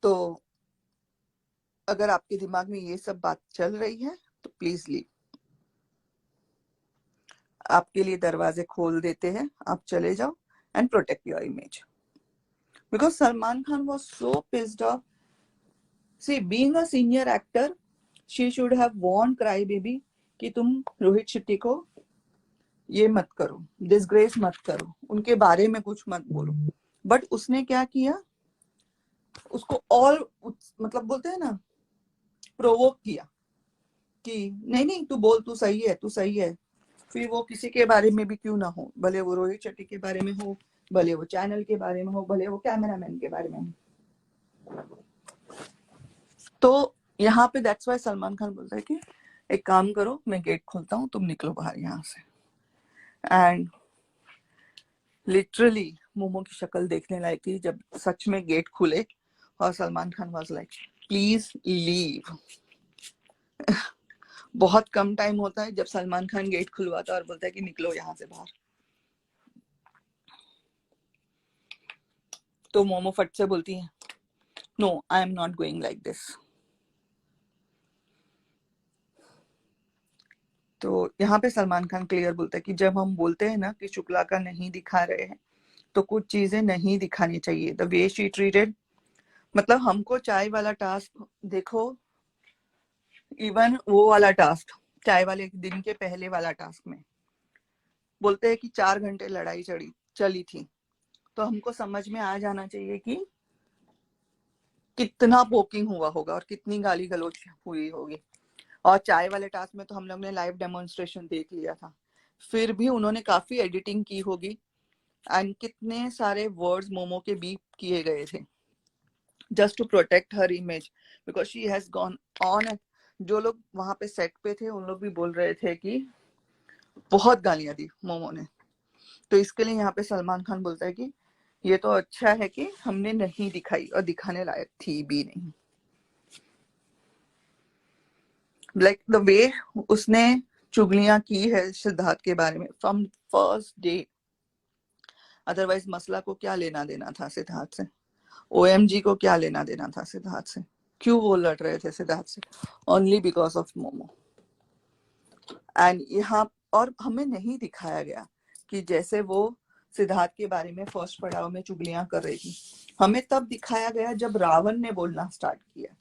तो अगर आपके दिमाग में ये सब बात चल रही है तो प्लीज लीव। आपके लिए दरवाजे खोल देते हैं, आप चले जाओ and protect your image. Because Salman Khan was so pissed off. See being a senior actor, she should have warned cry baby कि तुम रोहित शेट्टी को ये मत करो, डिसग्रेस मत करो, उनके बारे में कुछ मत बोलो। बट उसने क्या किया, उसको और मतलब बोलते हैं ना, प्रोवोक किया कि नहीं नहीं तू बोल, तू सही है, तू सही है। फिर वो किसी के बारे में भी क्यों ना हो, भले वो रोहित शेट्टी के बारे में हो, भले वो चैनल के बारे में हो, भले वो कैमरामैन के बारे में हो। तो यहाँ पे दैट्स वाई सलमान खान बोलता है कि एक काम करो, मैं गेट खोलता हूँ, तुम निकलो बाहर यहाँ से। एंड लिटरली मोमो की शक्ल देखने लायक थी जब सच में गेट खुले और Salman Khan was like please leave. बहुत कम टाइम होता है जब सलमान खान गेट खुलवाता है और बोलता है कि निकलो यहाँ से बाहर। तो मोमो फट से बोलती है no I am not going like this. तो यहाँ पे सलमान खान क्लियर बोलता है कि जब हम बोलते हैं ना कि शुक्ला का नहीं दिखा रहे हैं तो कुछ चीजें नहीं दिखानी चाहिए। द वे शी ट्रीटेड, मतलब हमको चाय वाला टास्क देखो, इवन वो वाला टास्क चाय वाले दिन के पहले वाला टास्क में बोलते हैं कि 4 घंटे लड़ाई चली थी। तो हमको समझ में आ जाना चाहिए कि कितना पोकिंग हुआ होगा और कितनी गाली गलौज हुई होगी। और चाय वाले टास्क में तो हम लोग ने लाइव डेमोन्स्ट्रेशन देख लिया था, फिर भी उन्होंने काफी एडिटिंग की होगी एंड कितने सारे वर्ड्स मोमो के बीप किए गए थे just to protect her image, because she has gone on. जो लोग वहां पे सेट पे थे उन लोग भी बोल रहे थे कि बहुत गालियां दी मोमो ने। तो इसके लिए यहाँ पे सलमान खान बोलता है कि ये तो अच्छा है कि हमने नहीं दिखाई, और दिखाने लायक थी भी नहीं। लाइक द वे उसने चुगलियां की है सिद्धार्थ के बारे में फ्रॉम फर्स्ट डे। अदरवाइज मसला को क्या लेना देना था सिद्धार्थ से, ओएमजी को क्या लेना देना था सिद्धार्थ से, क्यों वो लड़ रहे थे सिद्धार्थ से, only because of momo. And यहाँ और हमें नहीं दिखाया गया कि जैसे वो सिद्धार्थ के बारे में फर्स्ट पड़ाव में चुगलियां कर रही थी, हमें तब दिखाया गया जब रावण ने बोलना स्टार्ट किया।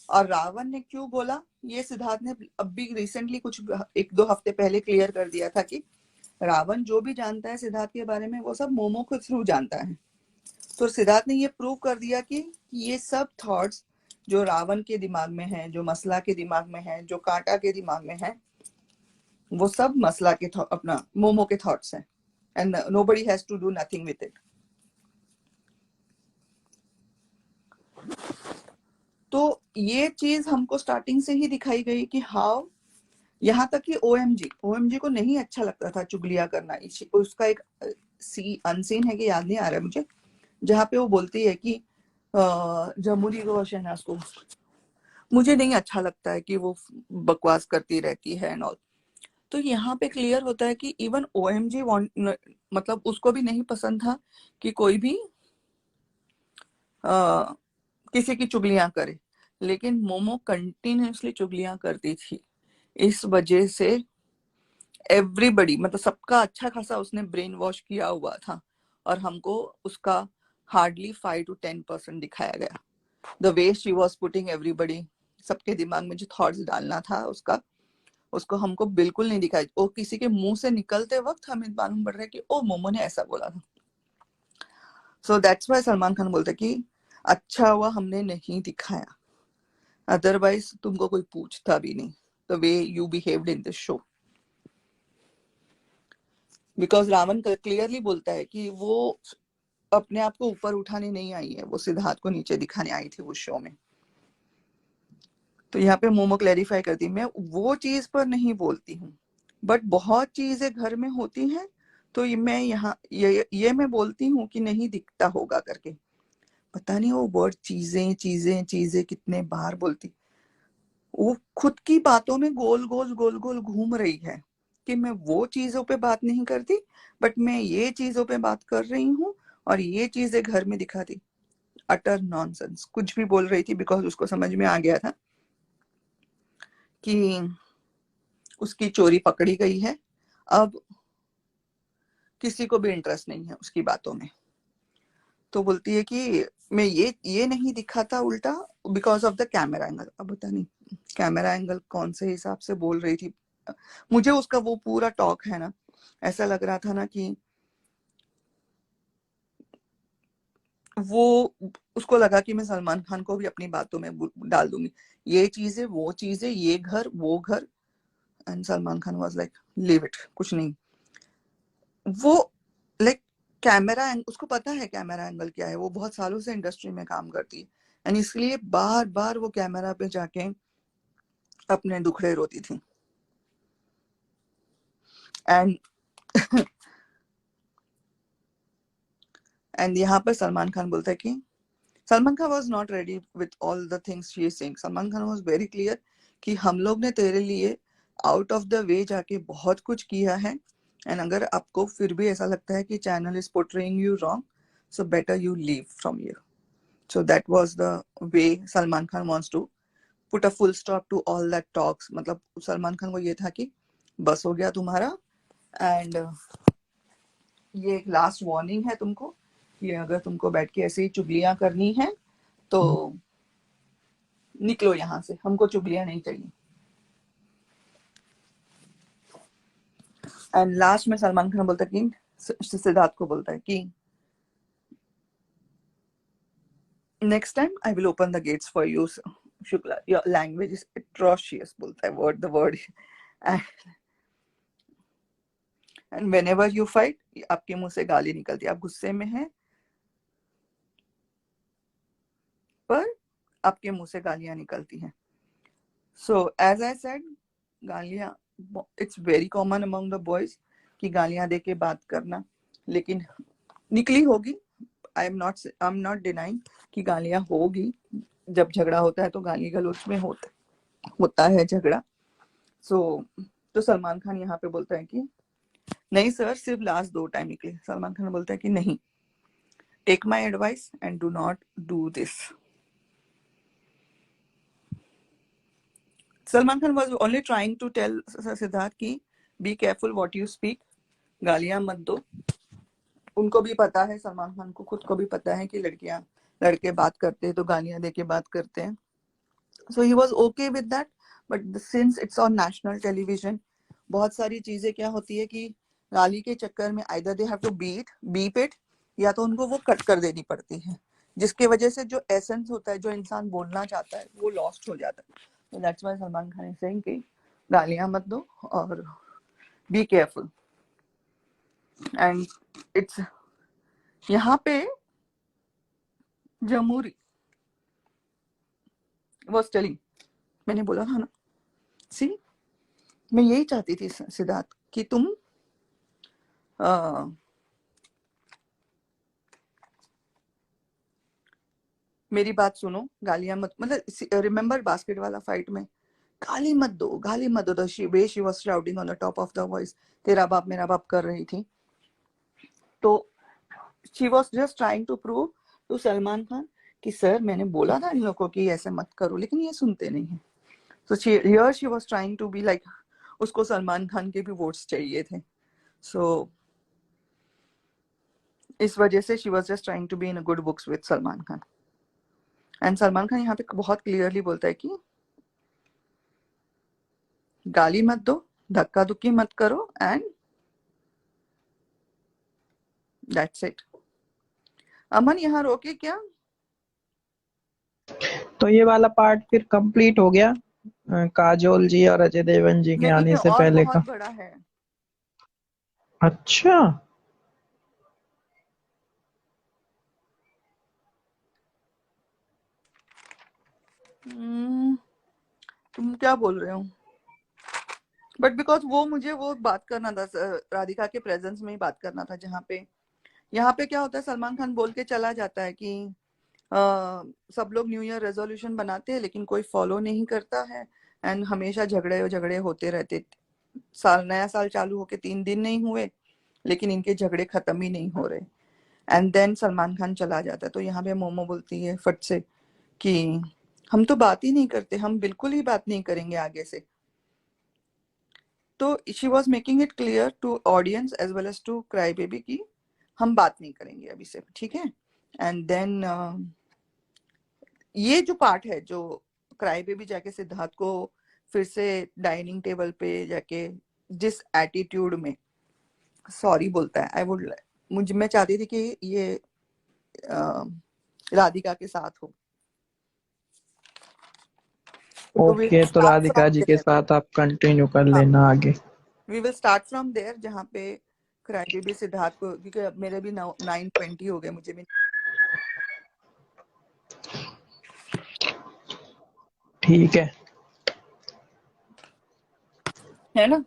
और रावण ने क्यों बोला ये सिद्धार्थ ने अभी रिसेंटली कुछ 1-2 हफ्ते पहले क्लियर कर दिया था कि रावण जो भी जानता है सिद्धार्थ के बारे में वो सब मोमो के थ्रू जानता है। तो सिद्धार्थ ने ये प्रूव कर दिया कि ये सब थॉट्स जो रावण के दिमाग में है, जो मसला के दिमाग में है, जो कांटा के दिमाग में है, वो सब मसला के अपना मोमो के थॉट्स हैं and nobody has to do nothing with it. तो ये चीज हमको स्टार्टिंग से ही दिखाई गई कि हाउ, यहाँ तक कि ओएमजी को नहीं अच्छा लगता था चुगलियां करना। उसका एक अनसीन है कि याद नहीं आ रहा है मुझे, जहाँ पे वो बोलती है कि जमुनी को शहनाज को मुझे नहीं अच्छा लगता है कि वो बकवास करती रहती है एंड ऑल। तो यहाँ पे क्लियर होता है कि इवन ओएमजी मतलब उसको भी नहीं पसंद था कि कोई भी किसी की चुगलियां करे, लेकिन मोमो कंटिन्यूसली चुगलियां करती थी। इस वजह से एवरीबडी, मतलब सबका अच्छा खासा उसने ब्रेन वॉश किया हुआ था और हमको उसका हार्डली 5 to 10% दिखाया गया। The way she was putting everybody, सबके दिमाग में जो थॉट्स डालना था उसको हमको बिल्कुल नहीं दिखाया। वो किसी के मुंह से निकलते वक्त हमें मालूम पड़ रहा है कि ओ मोमो ने ऐसा बोला था। So that's why Salman Khan बोलते कि अच्छा हुआ हमने नहीं दिखाया, अदरवाइज तुमको कोई पूछता भी नहीं the way you behaved in this show. Because Ravan clearly बोलता है कि वो अपने आप को ऊपर उठाने नहीं आई है, वो सिद्धार्थ को नीचे दिखाने आई थी उस शो में। तो यहाँ पे मोमो क्लैरिफाई करती, मैं वो चीज पर नहीं बोलती हूँ, बट बहुत चीजें घर में होती हैं तो मैं यहाँ ये मैं बोलती हूँ कि नहीं दिखता होगा करके। पता नहीं वो वर्ड चीजें चीजें चीजें कितने बार बोलती, वो खुद की बातों में गोल गोल घूम रही है कि मैं वो चीजों पे बात नहीं करती बट मैं ये चीजों पे बात कर रही हूँ और ये चीजें घर में दिखाती। अटर नॉनसेंस, कुछ भी बोल रही थी, बिकॉज उसको समझ में आ गया था कि उसकी चोरी पकड़ी गई है, अब किसी को भी इंटरेस्ट नहीं है उसकी बातों में। तो बोलती है कि मैं ये नहीं दिखा था उल्टा because of the camera angle. अब पता नहीं कैमरा एंगल कौन से हिसाब से बोल रही थी। मुझे उसका वो पूरा टॉक है ना, ऐसा लग रहा था ना कि वो उसको लगा कि मैं सलमान खान को भी अपनी बातों में डाल दूंगी, ये चीजें वो चीजें, ये घर वो घर। And Salman Khan was like leave it, कुछ नहीं। वो लाइक कैमरा, उसको पता है कैमरा एंगल क्या है, वो बहुत सालों से इंडस्ट्री में काम करती है, एंड इसलिए बार बार वो कैमरा पे जाके अपने दुखड़े रोती थी। एंड एंड यहाँ पर सलमान खान बोलता है कि Salman Khan was not ready with all the things she is saying. Salman Khan was very clear कि हम लोग ने तेरे लिए आउट ऑफ द वे जाके बहुत कुछ किया है, एंड अगर आपको फिर भी ऐसा लगता है कि channel is portraying you wrong, so better you leave from here. So that was the way Salman Khan wants to put a full stop to all that talks. मतलब सलमान खान को ये था कि बस हो गया तुम्हारा, एंड ये एक लास्ट वार्निंग है तुमको कि अगर तुमको बैठ के ऐसे ही चुगलियां करनी है तो निकलो यहाँ से, हमको चुगलियां नहीं चाहिए। एंड लास्ट में सलमान खान बोलता है कि सिद्धार्थ को बोलता है कि next time I will open the gates for you Shukla, your language is atrocious, बोलता है word the word. And when ever you fight, आपके मुंह से गाली निकलती है, आप गुस्से में हैं पर आपके मुंह से गालियां निकलती हैं। सो एज आई सेड, गालियां it's very common among the boys कि गालियां दे के बात करना, लेकिन निकली होगी। आई एम नॉट डिनाइंग कि गालियां होगी, जब झगड़ा होता है तो गाली गलौज में होता है झगड़ा। तो सलमान खान यहाँ पे बोलता है कि नहीं सर, सिर्फ लास्ट 2 टाइम निकले। सलमान खान बोलता है कि नहीं, take my advice and do not do this. Salman Khan was only trying to tell Siddharth की be careful what you speak, गालियां मत दो। उनको भी पता है, सलमान खान को खुद को भी पता है कि लड़के बात करते हैं तो गालियां देके बात करते हैं। So he was okay with that, but since it's on national television, बहुत सारी चीजें क्या होती है कि गाली के चक्कर में either they have to beep it, या तो उनको वो कट कर देनी पड़ती है, जिसकी वजह से जो एसेंस होता है, जो इंसान बोलना चाहता है, वो लॉस्ट हो जाता है। तो that's why Salman Khan is saying कि गालियां मत दो और बी केयरफुल। एंड इट्स यहाँ पे जमूरी वॉज टेलिंग, मैंने बोला था ना, सी मैं यही चाहती थी सिद्धार्थ कि तुम मेरी बात सुनो, गालियां मत, मतलब रिमेम्बर बास्केट वाला फाइट में गाली मत दो, गाली मत दो, the way she was shouting on the top of the voice, तेरा बाप मेरा बाप कर रही थी। तो she was just trying to prove to Salman Khan कि सर मैंने बोला था इन लोगों को कि ऐसे मत करो, लेकिन ये सुनते नहीं है। So she was trying to be like, उसको सलमान खान के भी वोट्स चाहिए थे। So इस वजह से she was just trying to be in a good books with Salman Khan. And Salman Khan यहाँ पे बहुत क्लियरली बोलता है कि गाली मत दो, धक्का धुक्की मत करो, एंड दैट्स इट। अमन यहाँ रोके क्या? तो ये वाला पार्ट फिर कंप्लीट हो गया काजोल जी और अजय देवगन जी के नहीं, आने से और पहले बहुत का। बड़ा है। अच्छा, तुम क्या बोल रहे हो? बट बिकॉज वो मुझे वो बात करना था, राधिका के प्रेजेंस में ही बात करना था, जहाँ पे यहाँ पे क्या होता है, सलमान खान बोल के चला जाता है कि सब लोग न्यू ईयर रेजोल्यूशन बनाते हैं लेकिन कोई फॉलो नहीं करता है, एंड हमेशा झगड़े झगड़े होते रहते। नया साल चालू होके 3 दिन नहीं हुए लेकिन इनके झगड़े खत्म ही नहीं हो रहे। एंड देन सलमान खान चला जाता है। तो यहाँ पे मोमो बोलती है फट से कि हम तो बात ही नहीं करते, हम बिल्कुल ही बात नहीं करेंगे आगे से। तो she was making it clear to audience as well as to cry baby कि हम बात नहीं करेंगे अभी से, ठीक है। एंड देन ये जो पार्ट है जो क्राई बेबी जाके सिद्धार्थ को फिर से डाइनिंग टेबल पे जाके जिस एटीट्यूड में सॉरी बोलता है, मैं चाहती थी कि ये राधिका के साथ हो। ओके, तो राधिका जी के साथ आप कंटिन्यू कर लेना आगे। We will start from there, जहाँ पे क्राई बेबी सिद्धार्थ को, क्योंकि अब मेरे भी 9:20 हो गए, मुझे भी ठीक है ना,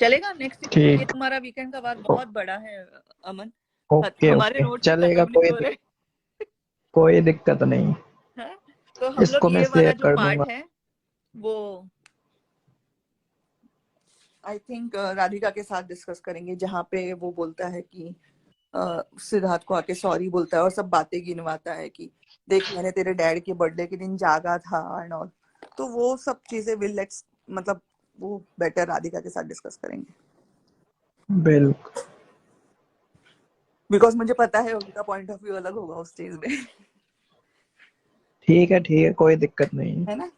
चलेगा नेक्स्ट। ये ठीक। तुम्हारा वीकेंड का वार बहुत बड़ा है अमन, ओके हमारे ओके, नोट्स चलेगा, खत्म नहीं हो रहे कोई दिक्कत नहीं। हैं? तो हम इसको लोग मैं ये वाला शेयर जो कर पार्ट दूंगा। है वो आई थिंक राधिका के साथ डिस्कस करेंगे, जहाँ पे वो बोलता है कि सिद्धार्थ को आके सॉरी बोलता है और सब बातें गिनवाता है कि देख मैंने तेरे डैड के बर्थडे के दिन जागा था एंड ऑल। तो वो सब चीजें विल लेट्स, मतलब वो बेटर राधिका के साथ डिस्कस करेंगे, बिल्कुल बिकॉज मुझे पता है उनका पॉइंट ऑफ व्यू अलग होगा उस चीज में। ठीक है, कोई दिक्कत नहीं है ना,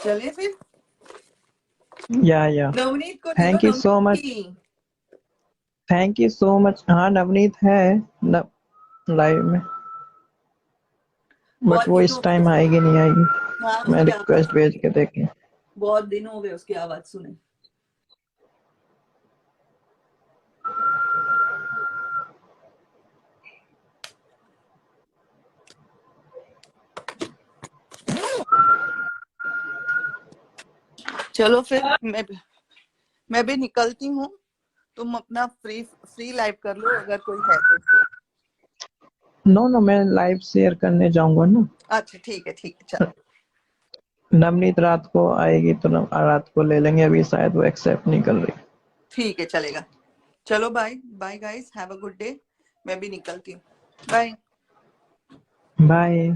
चलिए फिर या नवनीत को दे दो, thank you so Navneet much, की। Thank you so much. हाँ, नवनीत है लाइव में, बट बहुत वो दिन इस हो गए टाइम आएगी नहीं आएगी। हाँ, मैं उसकी आवाज, रिक्वेस्ट भेज के देखें। बहुत दिन हो गए उसकी आवाज सुने। चलो फिर मैं भी निकलती हूँ, तुम अपना फ्री लाइव कर लो अगर कोई है तो। नो, मैं लाइव शेयर करने जाऊंगा ना। अच्छा ठीक है चलो। नवनीत रात को आएगी तो रात को ले लेंगे, अभी शायद वो एक्सेप्ट नहीं कर रही। ठीक है चलेगा, चलो bye bye guys, have a good day, मैं भी निकलती हूँ, बाय बाय।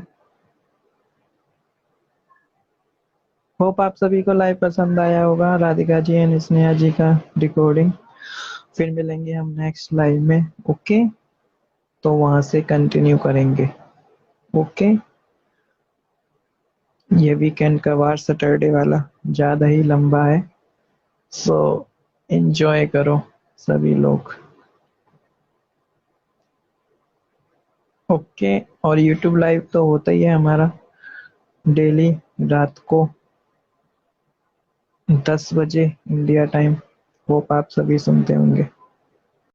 होप आप सभी को लाइव पसंद आया होगा, राधिका जी एंड स्नेहा जी का रिकॉर्डिंग। फिर मिलेंगे हम नेक्स्ट लाइव में, ओके, तो वहां से कंटिन्यू करेंगे। ओके, ये वीकेंड का वार सैटरडे वाला ज्यादा ही लंबा है, सो एंजॉय करो सभी लोग। ओके, और यूट्यूब लाइव तो होता ही है हमारा डेली रात को 10 बजे इंडिया टाइम। होप आप सभी सुनते होंगे।